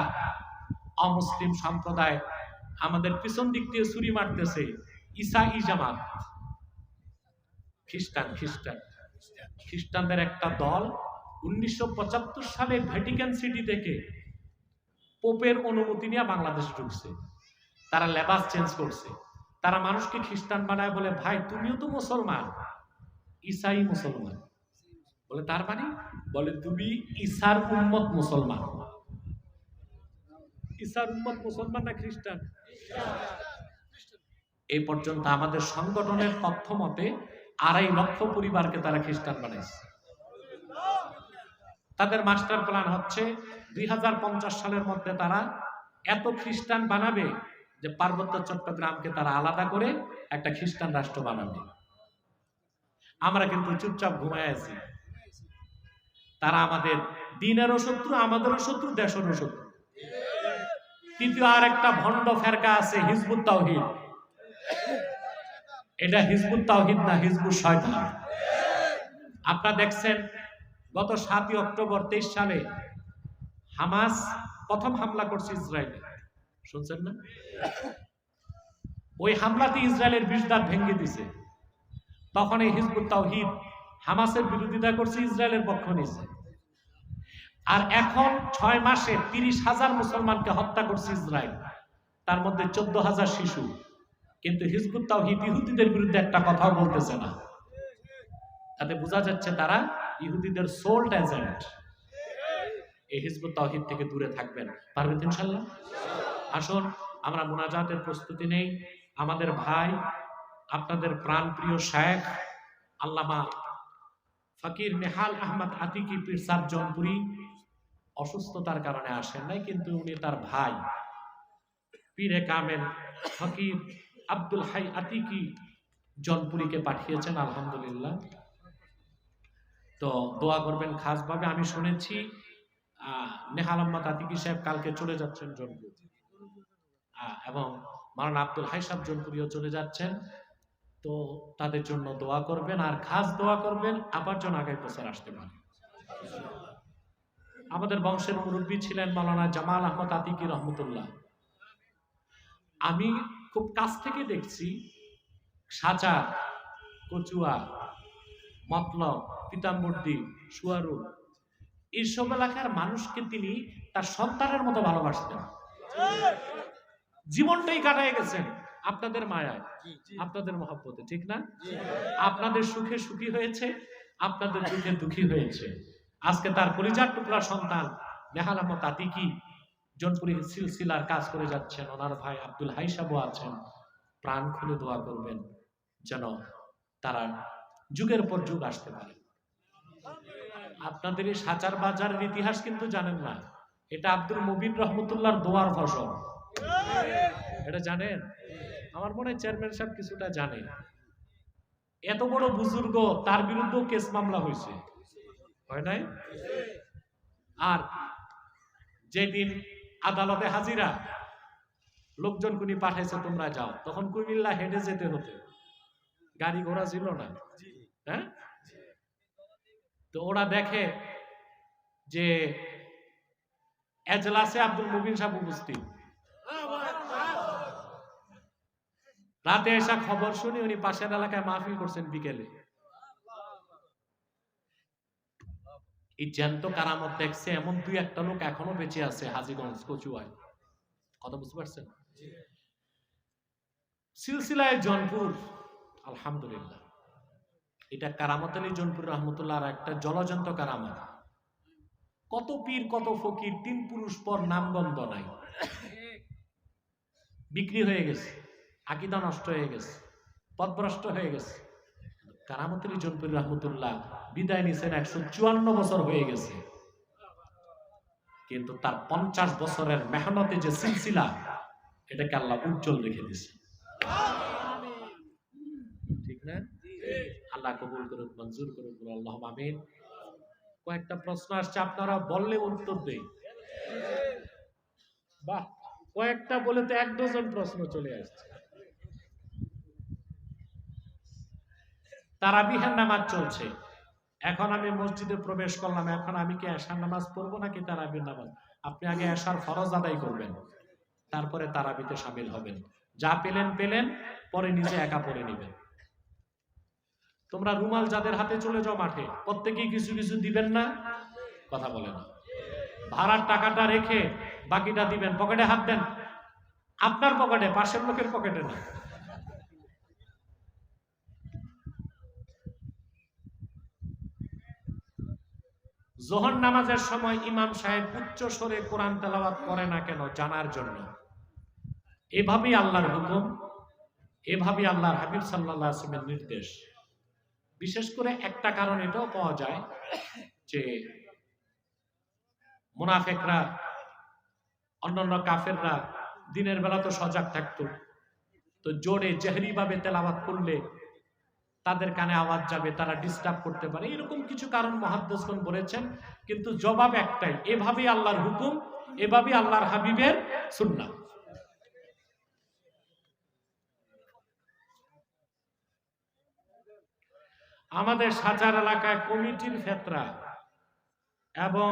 অমুসলিম সম্প্রদায় আমাদের পিছন দিক দিয়ে ছুরি মারতেছে, ঈসাই জামাত, খ্রিস্টানদের একটা দল 1975 সালে ভ্যাটিকান সিটি থেকে পোপের অনুমতি নিয়ে বাংলাদেশে ঢুকছে। তারা লেবাস চেঞ্জ করছে, তারা মানুষকে খ্রিস্টান বানায়, বলে ভাই তুমিও তো মুসলমান, ঈসাই মুসলমান। বলে তার মানে, বলে তুমি ঈসার উম্মত মুসলমান। ঈসার উম্মত মুসলমান না খ্রিস্টান? এই পর্যন্ত আমাদের সংগঠনের তথ্য মতে 2.5 লক্ষ পরিবারকে তারা খ্রিস্টান বানাইছে। তাদের মাস্টার প্ল্যান হচ্ছে 2050 সালের মধ্যে তারা এত খ্রিস্টান বানাবে যে পার্বত্য চট্টগ্রামকে তারা আলাদা করে একটা খ্রিস্টান রাষ্ট্র বানাবে। আমরা কিন্তু চুপচাপ ঘুমায় আছি। তারা আমাদের দিনেরও শত্রু, আমাদেরও শত্রু, দেশেরও শত্রু। তৃতীয় আর একটা ভণ্ড ফেরকা আছে, হিজবুত তাওহীদ। এটা হিজবুত তাওহীদ না, হিজবুত শয়তান। আপনারা দেখছেন গত 7 অক্টোবর 23 সালে হামাস প্রথম হামলা করছে ইসরায়েলে, শুনছেন না? ওই হামলাতে ইসরায়েলের 20 দাঁত ভেঙে দিছে। তখন এই হিজবুত তাওহীদ হামাসের বিরোধিতা করছে, ইসরায়েলের পক্ষ নিয়েছে। আর এখন 6 মাসে 30,000 মুসলমানকে হত্যা করছে ইসরায়েল, তার মধ্যে 14,000 শিশু। কিন্তু হিজবুত তাওহীদ ইহুদিদের বিরুদ্ধে একটা কথাও বলতেছে না। তাতে বোঝা যাচ্ছে তারা ইহুদিদের সোল্ড এজেন্ট। এই হিজবুত তাওহীদ থেকে দূরে থাকবেন, পারবেন ইনশাআল্লাহ? আসুন আমরা মুনাজাতের প্রস্তুতি নেই। আমাদের ভাই, আপনাদের প্রাণপ্রিয় শায়েখ আল্লামা ফকির নেহাল আহমদ আতিকি পীর সাহেব জনপুরি অসুস্থতার কারণে আসেন নাই, কিন্তু উনি তার ভাই পীরে কামেল ফকির আব্দুল হাই আতিকি জনপুরিকে পাঠিয়েছেন, আলহামদুলিল্লাহ। তো দোয়া করবেন খাসভাবে। আমি শুনেছি নেহাল আহমদ আতিকি সাহেব কালকে চলে যাচ্ছেন জনপুর, এবং মাওলানা আব্দুল হাই সাহেব জনপুরিও চলে যাচ্ছেন। তো তাদের জন্য দোয়া করবেন, আর খাস দোয়া করবেন আবার যেন আগামী বছর আসতে পারে। আমাদের বংশের মুরব্বী ছিলেন মাওলানা জামাল আহমদ আতিকি রহমতুল্লাহ। আমি খুব কাছ থেকে দেখছি সাজা, কচুয়া, মতলব, পিতাম্বরদী, সুয়ারুল, এইসব এলাকার মানুষকে তিনি তার সন্তানের মতো ভালোবাসতেন। জীবনটাই কাটায় গেছেন আপনাদের মায়ায়, আপনাদের মহব্বতে, ঠিক না? আপনাদের সুখে সুখী হয়েছে, আপনাদের দুঃখে দুঃখী হয়েছে। আজকে তার কলিজার টুকরা সন্তান নেহাল আহমদ আতিকি জনপুরি সিলসিলার কাজ করে যাচ্ছেন। ওনার ভাই আব্দুল হাই সাহেবও আছেন। প্রাণ খুলে দোয়া করবেন যেন তারা যুগের পর যুগ আসতে পারে। আপনাদের এই সাচার বাজারের ইতিহাস কিন্তু জানেন না। এটা আব্দুল মুবিন রহমতুল্লাহর দোয়ার ফসল। এটা জানেন? আমার মনে হয় চেয়ারম্যান সাহেব কিছুটা জানে। এত বড় বুজুর্গ, তার বিরুদ্ধেও কেস মামলা হয়েছে, হয় নাই? আর যেদিন আদালতে হাজিরা, লোকজন কুনি পাঠাইছে তোমরা যাও, তখন কুমিল্লা হেঁটে যেতে হতো, গাড়ি ঘোড়া ছিল না। হ্যাঁ, তো ওরা দেখে যে এজলাসে আব্দুল মুবিন সাহেব উপস্থিত। রাতে এসা খবর শুনি উনি পাশের এলাকায় মাহফিল করছেন বিকেলে। এই জ্যান্ত কারামত দেখছে এমন দুই একটা লোক এখনো বেঁচে আছে হাজীগঞ্জ কচুয়ায়। কথা বুঝতে পারছেন? সিলসিলায় জনপুর, আলহামদুলিল্লাহ, এটা কারামত আলী জনপুর রহমতুল্লাহ একটা জলজন্ত কারামত। কত পীর কত ফকির, 3 পুরুষ পর নামগন্ধ নাই, বিক্রি হয়ে গেছে, আকীদা নষ্ট হয়ে গেছে, পথভ্রষ্ট হয়ে গেছে। কারামত আলী জনপুর রহমতুল্লাহ বিদায় নিছেন 154 বছর হয়ে গেছে, কিন্তু তার 50 বছরের মেহনতে যে সিলসিলা, এটাকে আল্লাহ উজ্জ্বল রেখে দিয়েছে। ঠিক না? আল্লাহ কবুল করুক, মঞ্জুর করুক, আল্লাহুম্মা আমিন। কয়েকটা প্রশ্ন আসছে, আপনারা বললে উত্তর দেই। বাহ, কয়েকটা বলে তো 1 ডজন প্রশ্ন চলে আসছে। তারাবিহের নামাজ চলছে, এখন আমি মসজিদে প্রবেশ করলাম, এখন আমি কি এশার নামাজ পড়বো নাকি তারাবির নামাজ? আপনি আগে এশার ফরজ আদায় করবেন, তারপরে তারাবিতে শামিল হবেন। যা পেলেন পেলেন, পরে নিজে একা পড়ে নেবেন। তোমরা রুমাল যাদের হাতে চলে যাও মাঠে, প্রত্যেকেই কিছু কিছু দিবেন না? কথা বলে না। ভাড়ার টাকাটা রেখে বাকিটা দিবেন, পকেটে হাত দেন, আপনার পকেটে, পাশের লোকের পকেটে না। যোহর নামাজের সময় ইমাম সাহেব উচ্চ স্বরে কোরআন তেলাওয়াত করে না কেন? জানার জন্য। এভাবেই আল্লাহর হুকুম, এভাবেই আল্লাহর হাবিব সাল্লাল্লাহু আলাইহি ওয়াসাল্লামের নির্দেশ। বিশেষ করে একটা কারণ এটাও পাওয়া যায় যে মুনাফিকরা, অন্যান্য কাফেররা দিনের বেলা তো সজাগ থাকতো, তো জোরে জেহরি ভাবে তেলাওয়াত করলে তাদের কানে আওয়াজ যাবে, তারা ডিস্টার্ব করতে পারে, এরকম কিছু কারণ মুহাদ্দিসগণ বলেছেন। কিন্তু জবাব একটাই, এভাবেই আল্লাহর হুকুম, এভাবেই আল্লাহর হাবিবের সুন্নাহ। আমাদের সাজার এলাকায় কমিটির ফেতরা এবং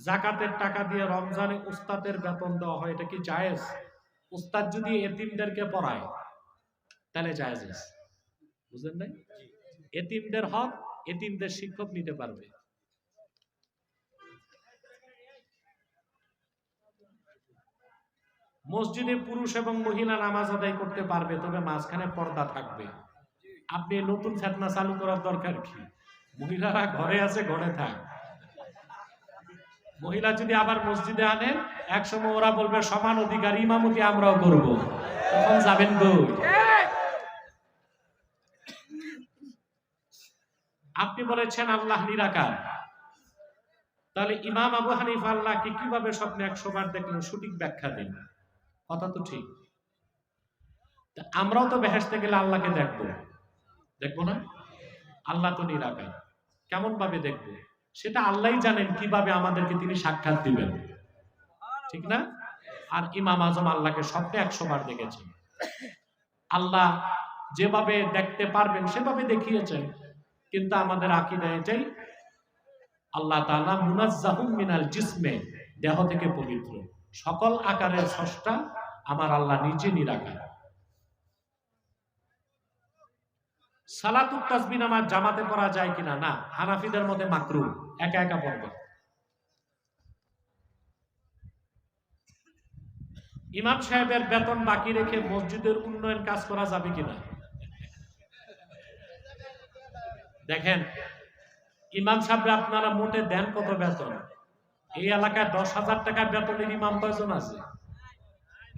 জাকাতের টাকা দিয়ে রমজানে উস্তাদের বেতন দেওয়া হয়, এটা কি জায়েজ? উস্তাদ যদি এতিমদেরকে পড়ায় তাহলে জায়েজ। বুঝলেন নাই? এতিমদের হক এতিমদের শিক্ষক নিতে পারবে। মসজিদে পুরুষ এবং মহিলা নামাজ আদায় করতে পারবে, তবে মাঝখানে পর্দা থাকবে। আপনি নতুন ফেতনা চালু করার দরকার কি? মহিলারা ঘরে আছে, ঘরে থাক। মহিলা যদি আবার মসজিদে আনেন, একসময় ওরা বলবে সমান অধিকার, ইমামতি আমরাও করব, তখন যাবেন কই? আপনি বলেছেন আল্লাহ নিরাকার, তাহলে ইমাম আবু হানিফা আল্লাহকে কিভাবে স্বপ্নে 100 বার দেখলেন? সঠিক ব্যাখ্যা দিন। কথা তো ঠিক। আমরাও তো বেহেশতে গেলে আল্লাহকে দেখবো না? আল্লাহ তো নিরাকার, কেমন ভাবে দেখবো? সেটা আল্লাহই জানেন কিভাবে আমাদেরকে তিনি সাক্ষাৎ দিবেন, ঠিক না? আর ইমাম আজম আল্লাহকে স্বপ্নে 100 বার দেখেছেন। আল্লাহ যেভাবে দেখতে পারবেন সেভাবে দেখিয়েছেন, কিন্তু আমাদের আকীদা এটাই, আল্লাহ তাআলা মুনাজ্জাহুম মিনাল জিসমে, দেহ থেকে পবিত্র, সকল আকারের স্রষ্টা আমার আল্লাহ নিজে নিরাকার। সালাতুত তাসবিহ নামাজ জামাতে পড়া যায় কিনা? না, হানাফিদের মতে মাকরুহ, একা একা পড়বে। ইমাম সাহেবের বেতন বাকি রেখে মসজিদের উন্নয়ন কাজ করা যাবে কিনা? দেখেন, ইমাম সাহেব আপনারা মোটে দেন কত বেতন? এই এলাকায় 10,000 টাকা বেতনের ইমাম কয়জন আছে?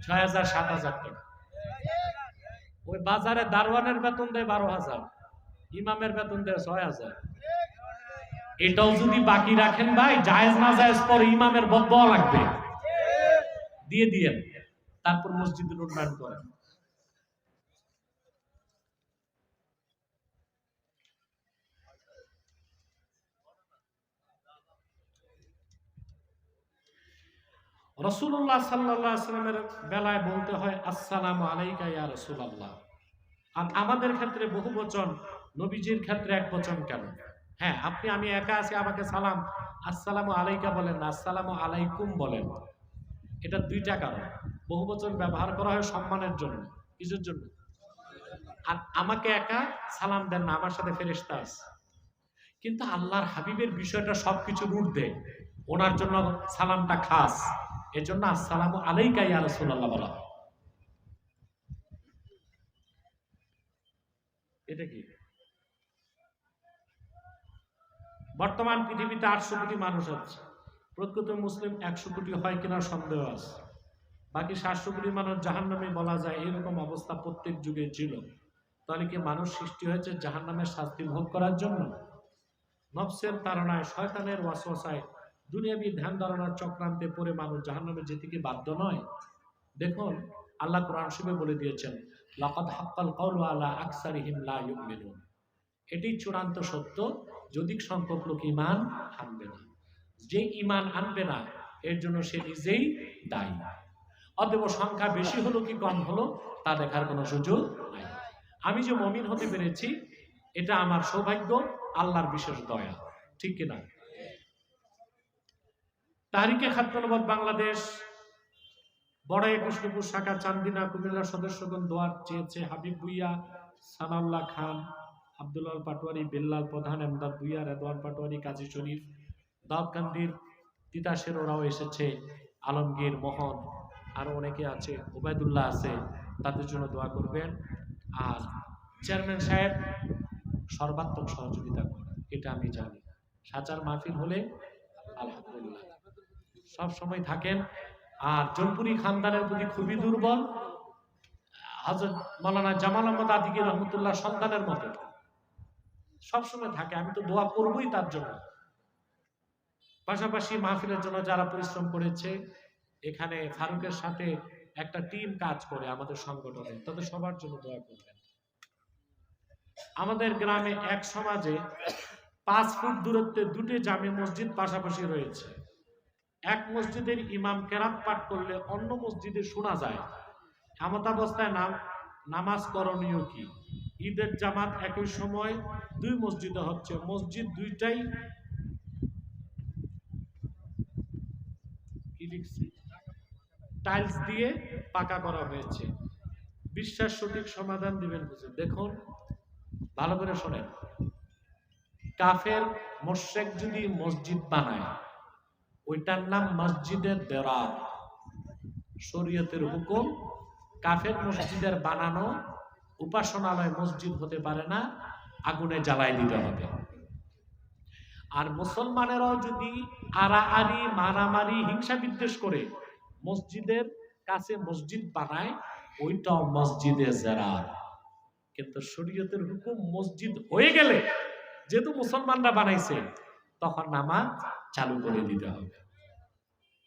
6,000 7,000 টাকা। ওই বাজারে দারোয়ানের বেতন দেয় 12,000, ইমামের বেতন দেয় 6,000। এটাও যদি বাকি রাখেন ভাই, জায়েজ না জায়েজ পরে ইমামের বদদোয়া লাগবে, দিয়ে দিয়েন, তারপর মসজিদের উন্নয়ন করেন। রাসূলুল্লাহ সাল্লাল্লাহু আলাইহি ওয়াসাল্লামের বেলায় বলতে হয় আসসালামু আলাইকা ইয়া রাসূলুল্লাহ, আর আমাদের ক্ষেত্রে বহুবচন, নবীজির ক্ষেত্রে একবচন কেন? হ্যাঁ, আমি একা আছি, আমাকে সালাম আসসালামু আলাইকা বলেন না, আসসালামু আলাইকুম বলেন। এটা 2টা কারণ। বহুবচন ব্যবহার করা হয় সম্মানের জন্য। কিসের জন্য? আর আমাকে একা সালাম দেন না, আমার সাথে ফেরেশতা আছে। কিন্তু আল্লাহর হাবিবের বিষয়টা সবকিছুর ঊর্ধ্বে, ওনার জন্য সালামটা খাস, এজন্য আসসালামু আলাইকা ইয়া রাসূলুল্লাহ বলা হয়। এটা কি বর্তমান পৃথিবীতে 800 কোটি মানুষ আছে, প্রকৃত মুসলিম 100 কোটি হয় কিনা সন্দেহ আছে, বাকি 700 কোটি মানুষ জাহান্নামে বলা যায়, এরকম অবস্থা প্রত্যেক যুগে ছিল। তাহলে কি মানুষ সৃষ্টি হয়েছে জাহান্নামের শাস্তি ভোগ করার জন্য? নফসের তাড়নায়, শয়তানের ওয়াসওয়াসায়, দুনিয়াবী ধ্যান ধারণার চক্রান্তে পড়ে মানুষ জাহান্নামে যেতে কি বাধ্য নয়? দেখুন, আল্লাহ কোরআন শরীফে বলে দিয়েছেন, লাকাদ হাক্কাল কাওলু আলা আকসারিহিম লা ইউমিনুন। এটি চূড়ান্ত সত্য, যদি সংখ্যক লোক ঈমান আনবে না। যে ঈমান আনবে না, এর জন্য সে নিজেই দায়ী। অতএব সংখ্যা বেশি হলো কি কম হলো তা দেখার কোনো সুযোগ নাই। আমি যে মুমিন হতে পেরেছি, এটা আমার সৌভাগ্য, আল্লাহর বিশেষ দয়া, ঠিক কিনা? তাহরিকে খাদ্যনবাদ বাংলাদেশ বড় কৃষ্ণপুর শাখা চান্দিনা কুমিল্লার সদস্যগণ দোয়ার চেয়েছে। হাবিব ভুইয়া, সানাউল্লাহ খান, আব্দুল্লাহ পাটোয়ারি, বেল্লাল প্রধান, এমদাদ ভুইয়া, রেদওয়ান পাটোয়ারি, কাজী শরীফ, দাউদকান্দির তিতাসের, ওরাও এসেছে, আলমগীর, মোহন, আরো অনেকে আছে, ওবায়দুল্লাহ আছে, তাদের জন্য দোয়া করবেন। আর চেয়ারম্যান সাহেব সর্বাত্মক সহযোগিতা করেন, এটা আমি জানি। সাচার মাহফিল হলে আলহামদুলিল্লাহ সব সময় থাকেন। আর জনপুরি খানদানের প্রতি খুবই দুর্বল, হযরত মাওলানা জামাল আহমদ আদিকি রহমতুল্লাহ সন্তানের মতো সবসময় থাকে, আমি তো দোয়া করবই তার জন্য। পাশাপাশি মাহফিলের জন্য যারা পরিশ্রম করেছে, এখানে ফারুকের সাথে একটা টিম কাজ করে আমাদের সংগঠনে, তাদের সবার জন্য দোয়া করবেন। আমাদের গ্রামে এক সমাজে 5 ফুট দূরত্বে দুটি জামে মসজিদ পাশাপাশি রয়েছে। এক মসজিদের ইমাম কেরাত পাঠ করলে অন্য মসজিদে শোনা যায়। এমতাবস্থায় নামাজ করণীয় কি? ঈদের জামাত একই সময় 2 মসজিদে হচ্ছে, মসজিদ দুইটাই টাইলস দিয়ে পাকা করা হয়েছে, বিশ্বাস সঠিক সমাধান দিবেন বুঝে। দেখুন, ভালো করে শোনেন, কাফের মুশরিক যদি মসজিদ বানায়, ওইটার নাম মসজিদের দেরার, শরীয়তের হুকুম। কাফের মসজিদের বানানো উপাসনালয় মসজিদ হতে পারে না, আগুনে জ্বালাই দিতে হবে। আর মুসলমানেরাও যদি আড়াআড়ি, মারামারি, হিংসা বিদ্বেষ করে মসজিদের কাছে মসজিদ বানায়, ওইটাও মসজিদে জেরার। কিন্তু শরীয়তের হুকুম, মসজিদ হয়ে গেলে, যেহেতু মুসলমানরা বানাইছে, তখন নামাজ চালু করে দিতে হবে।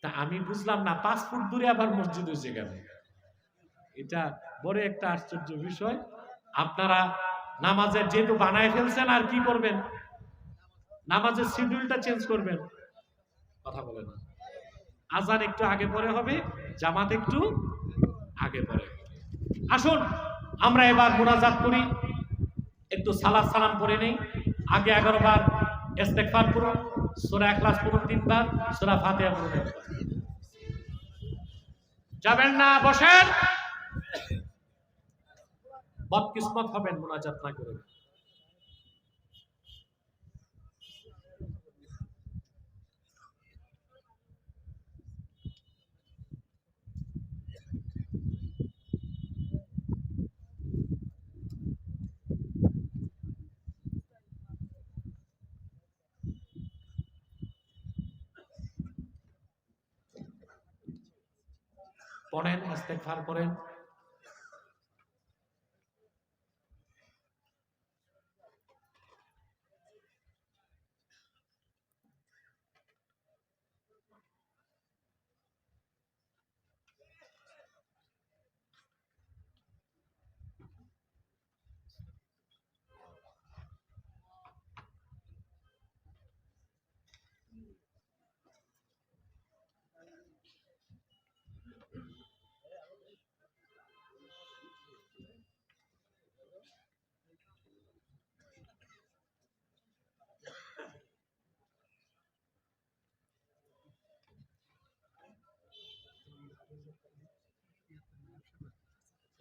তা আমি বুঝলাম না 5 ফুট দূরে আবার মসজিদ হয়েছে কেন? এটা বড় একটা আশ্চর্য বিষয়। আপনারা নামাজের যেহেতু বানায় ফেলছেন, আর কি করবেন? নামাজের শিডিউলটা চেঞ্জ করবেন। কথা বলে না, আজান একটু আগে পরে হবে, জামাত একটু আগে পরে। আসুন আমরা এবার মুনাজাত করি, একটু সালাত সালাম পড়ে নেই। আগে 11 বার ইস্তেগফার করুন, সূরা ইখলাস পড়ুন 3 বার, সূরা ফাতিহা পড়ুন 1 বার। যাবেন না, বসেন। বদকিসমত হবেন মুনাজাত না করে। পড়েন, ইস্তেগফার করেন।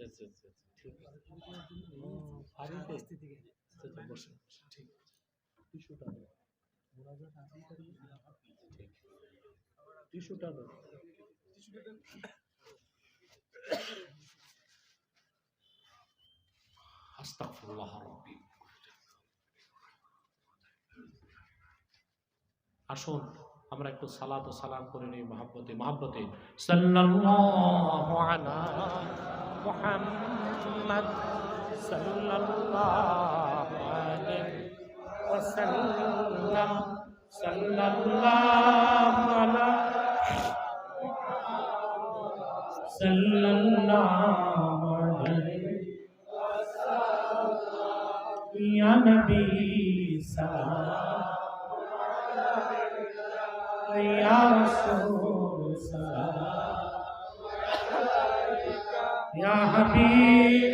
আচ্ছা আচ্ছা ঠিক আছে বসে ঠিক টিস্যুটা দাও টিস্যুটা দাও আস্তাগফিরুল্লাহ রাব্বি আসুন আমরা একটু সালাত ও সালাম করে নিই মহব্বতে মহব্বতে সাল্লাল্লাহু আলা মুহাম্মদ সাল্লাল্লাহু আলাইহি ওয়াসাল্লাম সাল্লাল্লাহু আলা সাল্লাল্লাহু আলাইহি ইয়া নবী সালাম يا رسول سلام يا حبيب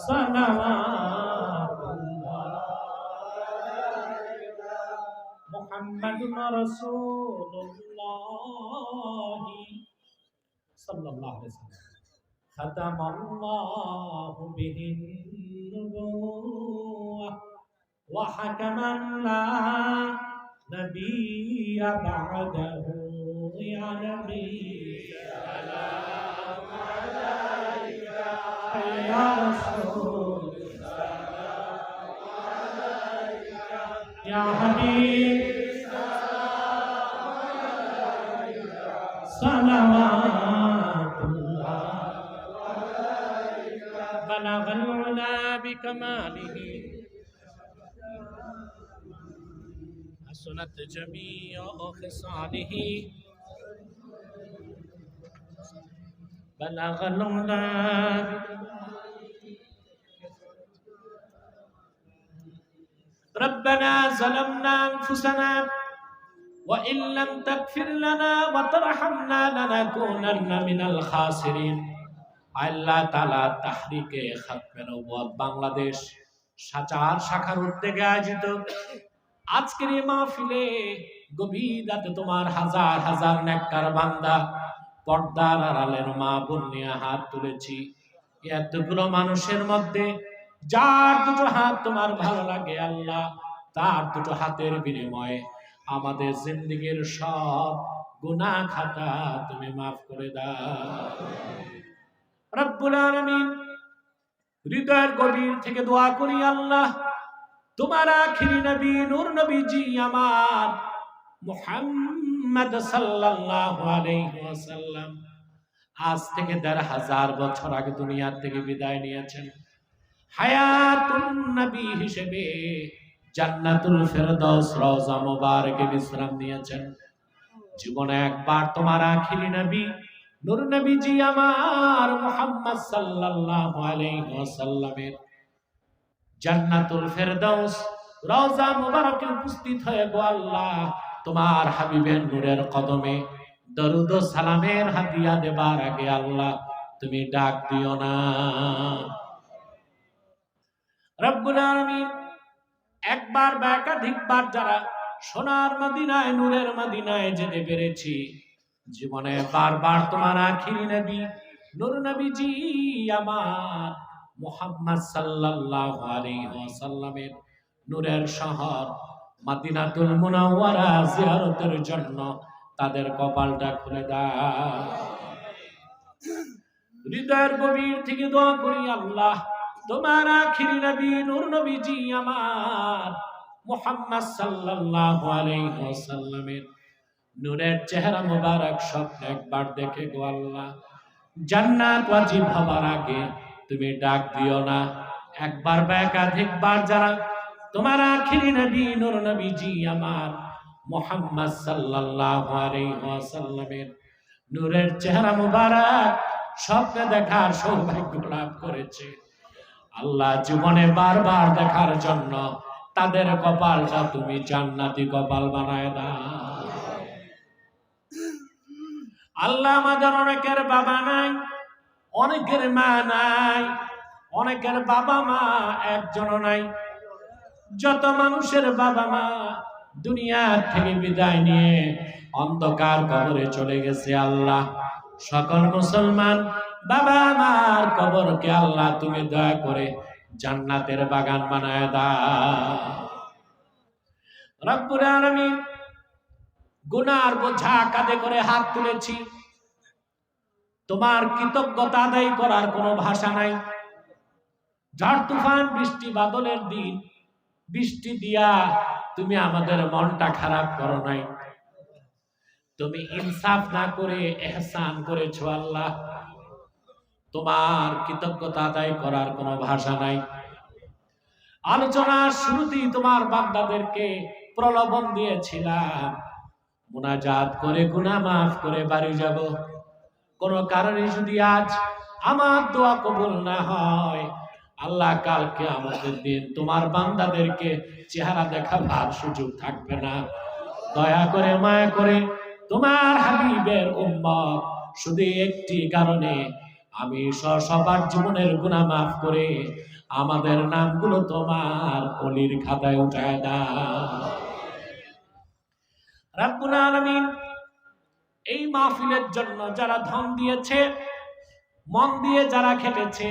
صلوات الله محمد رسول الله صلى الله عليه وسلم ختم الله به النبوة وحكما لا نبي بعده يا نبي سلام عليك يا رسول سلام عليك يا حبيب سلام عليك صلوات الله عليك بلغ العلا بكماله حسنت جميع خصاله بلغ العلا ربنا ظلمنا أنفسنا وإن لم تغفر لنا وترحمنا لنكونن من الخاسرين আল্লাহ তাআলা তাহরিকে খাতমে নবুয়ত বাংলাদেশ সাচার শাখার উদ্যোগে আয়োজিত আজকের এই মাহফিলে গভীর রাতে তোমার হাজার হাজার নেককার বান্দা পর্দার আড়ালের মা বোন নিয়ে হাত তুলেছি। এতগুলো মানুষের মধ্যে যার দুটো হাত তোমার ভালো লাগে আল্লাহ, তার দুটো হাতের বিনিময়ে আমাদের জিন্দেগীর সব গুনাহ খাতা তুমি মাফ করে দাও রব্বুল আলামিন। হৃদয়ের গভীর থেকে দোয়া করি আল্লাহ, তোমার আখিরি নবী নূর নবীজি আমার মুহাম্মদ সাল্লাল্লাহু আলাইহি ওয়াসাল্লাম আজ থেকে ১৫০০ বছর আগে দুনিয়া থেকে বিদায় নিয়েছেন। হায়াতুন নবী হিসেবে জান্নাতুল ফেরদাউস রওজা মুবারকে বিশ্রাম নিয়েছেন। জীবনে একবার তোমার আখিরি নবী নূর নবীজি আমার মুহাম্মদ সাল্লাল্লাহু আলাইহি ওয়াসাল্লামের জান্নাতুল ফেরদাউস রওজা মুবারকে উপস্থিত হয়ে গো আল্লাহ তোমার হাবিবের নূরের কদমে দরুদ ও সালামের হাদিয়া দেবার আগে আল্লাহ তুমি ডাক দিও না রব্বুল আলামিন। একবার বা একাধিকবার যারা সোনার মদিনায় নূরের মদিনায় যেতে পেরেছি, জীবনে বারবার তোমার আখিরি নবী নূর নবীজি আমার মুহাম্মদ সাল্লাল্লাহু আলাইহি ওয়াসাল্লামের নূরের শহর মদিনাতুল মুনাওয়ারা জিয়ারতের জন্য তাদের কপালটা খুলে দাও। হৃদয়ের গভীর থেকে দোয়া করি আল্লাহ, তোমার আখিরি নবী নূর নবীজি আমার মুহাম্মদ সাল্লাল্লাহু আলাইহি ওয়াসাল্লামের নূরের চেহারা মোবারক স্বপ্নে একবার দেখে গো আল্লাহ জান্নাত ওয়াজিব হবার আগে তুমি ডাক দিও না। একবার বা একাধিকবার যারা তোমার আখিরি নবী নূর নবীজি আমার মুহাম্মদ সাল্লাল্লাহু আলাইহি ওয়াসাল্লামের নূরের চেহারা মোবারক স্বপ্নে দেখার সৌভাগ্য লাভ করেছে আল্লাহ, জীবনে বারবার দেখার জন্য তাদের কপালটা তুমি জান্নাতি কপাল বানায় দাও আল্লাহ। আমাদের অনেকের বাবা নাই, অনেকের মা নাই, অনেকের বাবা মা একজনও নাই। যত মানুষের বাবা মা দুনিয়া থেকে বিদায় নিয়ে অন্ধকার কবরে চলে গেছে আল্লাহ, সকল মুসলমান বাবা মার কবরকে আল্লাহ তুমি দয়া করে জান্নাতের বাগান বানায় দাও। রব্বুল আলামিন, গুনার বোঝা কাঁধে করে হাত তুলেছি, তোমার কৃতজ্ঞতা আদায় করার কোনো ভাষা নাই। ঝড় তুফান বৃষ্টি বাদলের দিন বৃষ্টি দিয়া তুমি আমাদের মনটা খারাপ করো নাই, তুমি ইনসাফ না করে এহসান করেছো আল্লাহ। তোমার কৃতজ্ঞতা আদায় করার কোনো ভাষা নাই। আলোচনার শুরুতেই তোমার বান্দাদেরকে প্রলোভন দিয়েছিলাম, মুনাজাত করে গুনাহ মাফ করে বাড়ি যাব। কোন কারণে যদি আজ আমার দোয়া কবুল না হয়, আল্লাহ কালকে আমাদের দিন তোমার বান্দাদেরকে চেহারা দেখাবার সুযোগ থাকবে না। দয়া করে মায়া করে তোমার হাবিবের উম্মত শুধু একটি কারণে আমি সবার জীবনের গুনাহ মাফ করে আমাদের নামগুলো তোমার ওলির খাতায় উঠায় দাও। রব্বুল আলামিন, এই মাহফিলের জন্য যারা ধন দিয়েছে, মন দিয়ে যারা খেটেছে,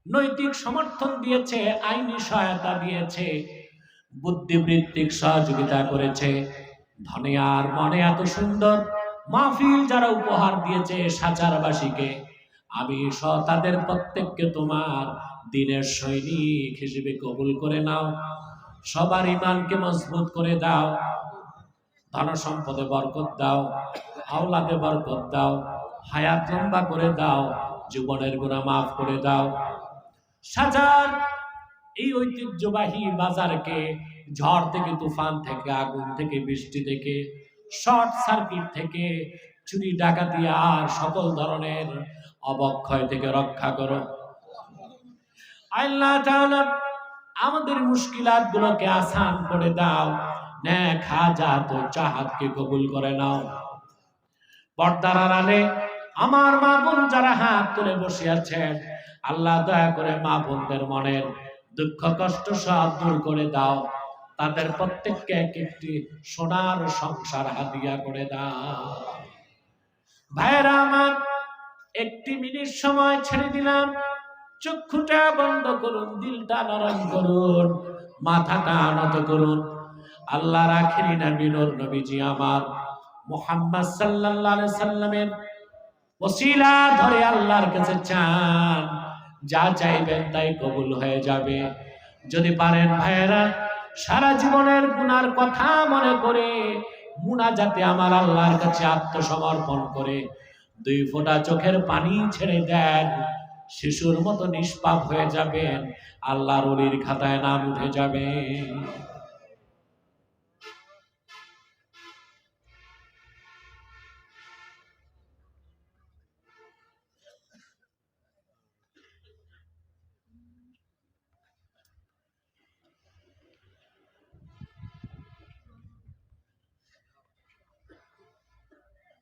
নৈতিক সমর্থন দিয়েছে, আইনি সহায়তা দিয়েছে, বুদ্ধিবৃত্তিক সহযোগিতা করেছে, ধনে আর মনে এত সুন্দর মাহফিল যারা উপহার দিয়েছে সাচারবাসীকে, আমি তাদের প্রত্যেককে তোমার দিনের সৈনিক হিসেবে কবুল করে নাও। সবার ঈমানকে মজবুত করে দাও, ধন সম্পদে বরকত দাও, আওলাদে বরকত দাও, হায়াত লম্বা করে দাও, জীবনের গুনাহ মাফ করে দাও। সাজার এই ঐতিহ্যবাহী বাজারকে ঝড় থেকে, তুফান থেকে, আগুন থেকে, বৃষ্টি থেকে, শর্ট সার্কিট থেকে, চুরি ডাকাতি আর সকল ধরনের অবক্ষয় থেকে রক্ষা করো। আল্লাহ তাআলা আমাদের মুশকিলাত গুলোকে আসান করে দাও, নেক হাজাত ও চাহাতকে কবুল করে নাও। পর্দার আড়ালে আমার মা বোন যারা হাত তুলে বসে আছেন, আল্লাহ দয়া করে মা বোনদের মনের দুঃখ কষ্ট সব দূর করে দাও। তাদের প্রত্যেককে এক একটি সোনার সংসার হাদিয়া করে দাও। ভাইরা আমার, একটি মিনিট সময় ছেড়ে দিলাম, চক্ষুটা বন্ধ করুন, দিলটা নরম করুন, মাথাটা নত করুন। আল্লাহর আখিরি নবী নূর নবীজি আমার মুহাম্মদ সাল্লাল্লাহু আলাইহি সাল্লামের ওসিলা ধরে আল্লাহর কাছে চান, যা চাইবেন তাই কবুল হয়ে যাবে। যদি পারেন ভাইয়েরা, সারা জীবনের গুনার কথা মনে করে মুনাজাতে আমার আল্লাহর কাছে আত্মসমর্পণ করে 2 ফোঁটা চোখের পানি ছেড়ে দেন, শিশুর মতো নিষ্পাপ হয়ে যাবেন, আল্লাহর ওলির খাতায় নাম উঠে যাবে।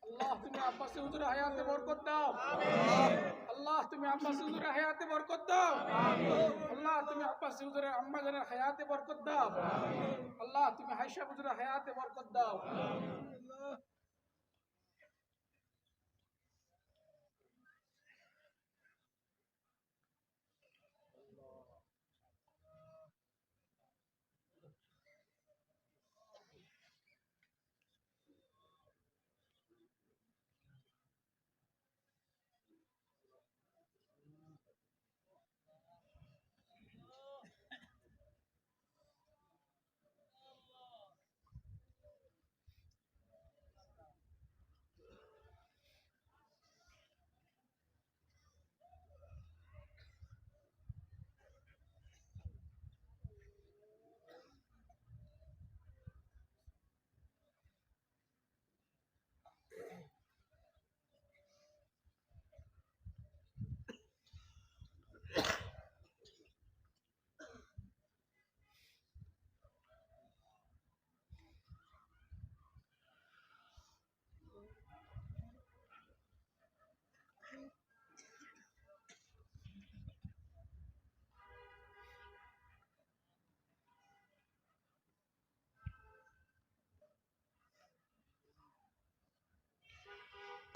আল্লাহ তুমি আব্বাস হুজুরের হায়াতে বরকত দাও। আমিন। আল্লাহ তুমি আব্বাস হুজুরের হায়াতে বরকত দাও। আমিন। আল্লাহ তুমি আব্বাস হুজুরের আম্মা জানের হায়াতে বরকত দাও। আমিন। আল্লাহ তুমি হাইশা হুজুরের হায়াতে বরকত দাও। আমিন।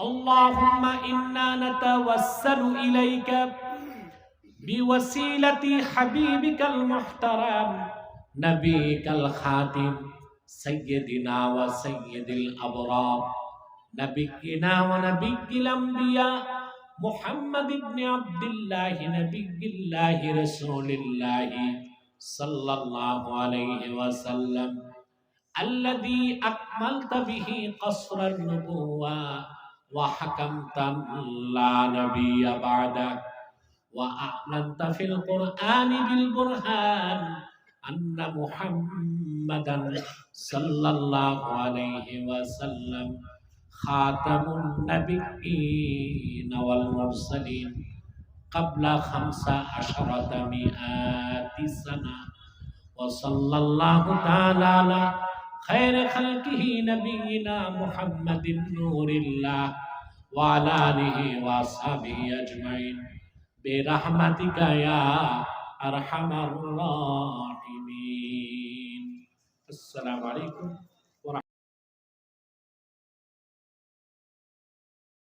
اللهم إنا نتوسل إليك بوسيلة حبيبك المحترم نبيك الخاتم سيدنا وسيد الأبرار نبينا ونبي الأنبياء محمد بن عبد الله نبي الله رسول الله صلى الله عليه وسلم الذي أكملت به قصر النبوة وحكمت لا نبي بعدك وأعلنت في القرآن بالبرهان أن محمدا صلى الله عليه وسلم خاتم النبيين والمرسلين قبل 15 سنة وصلى الله تعالى على خير خلقه نبينا محمد نور الله وعلى آله وأصحابه أجمعين برحمتك يا أرحم الراحمين. السلام عليكم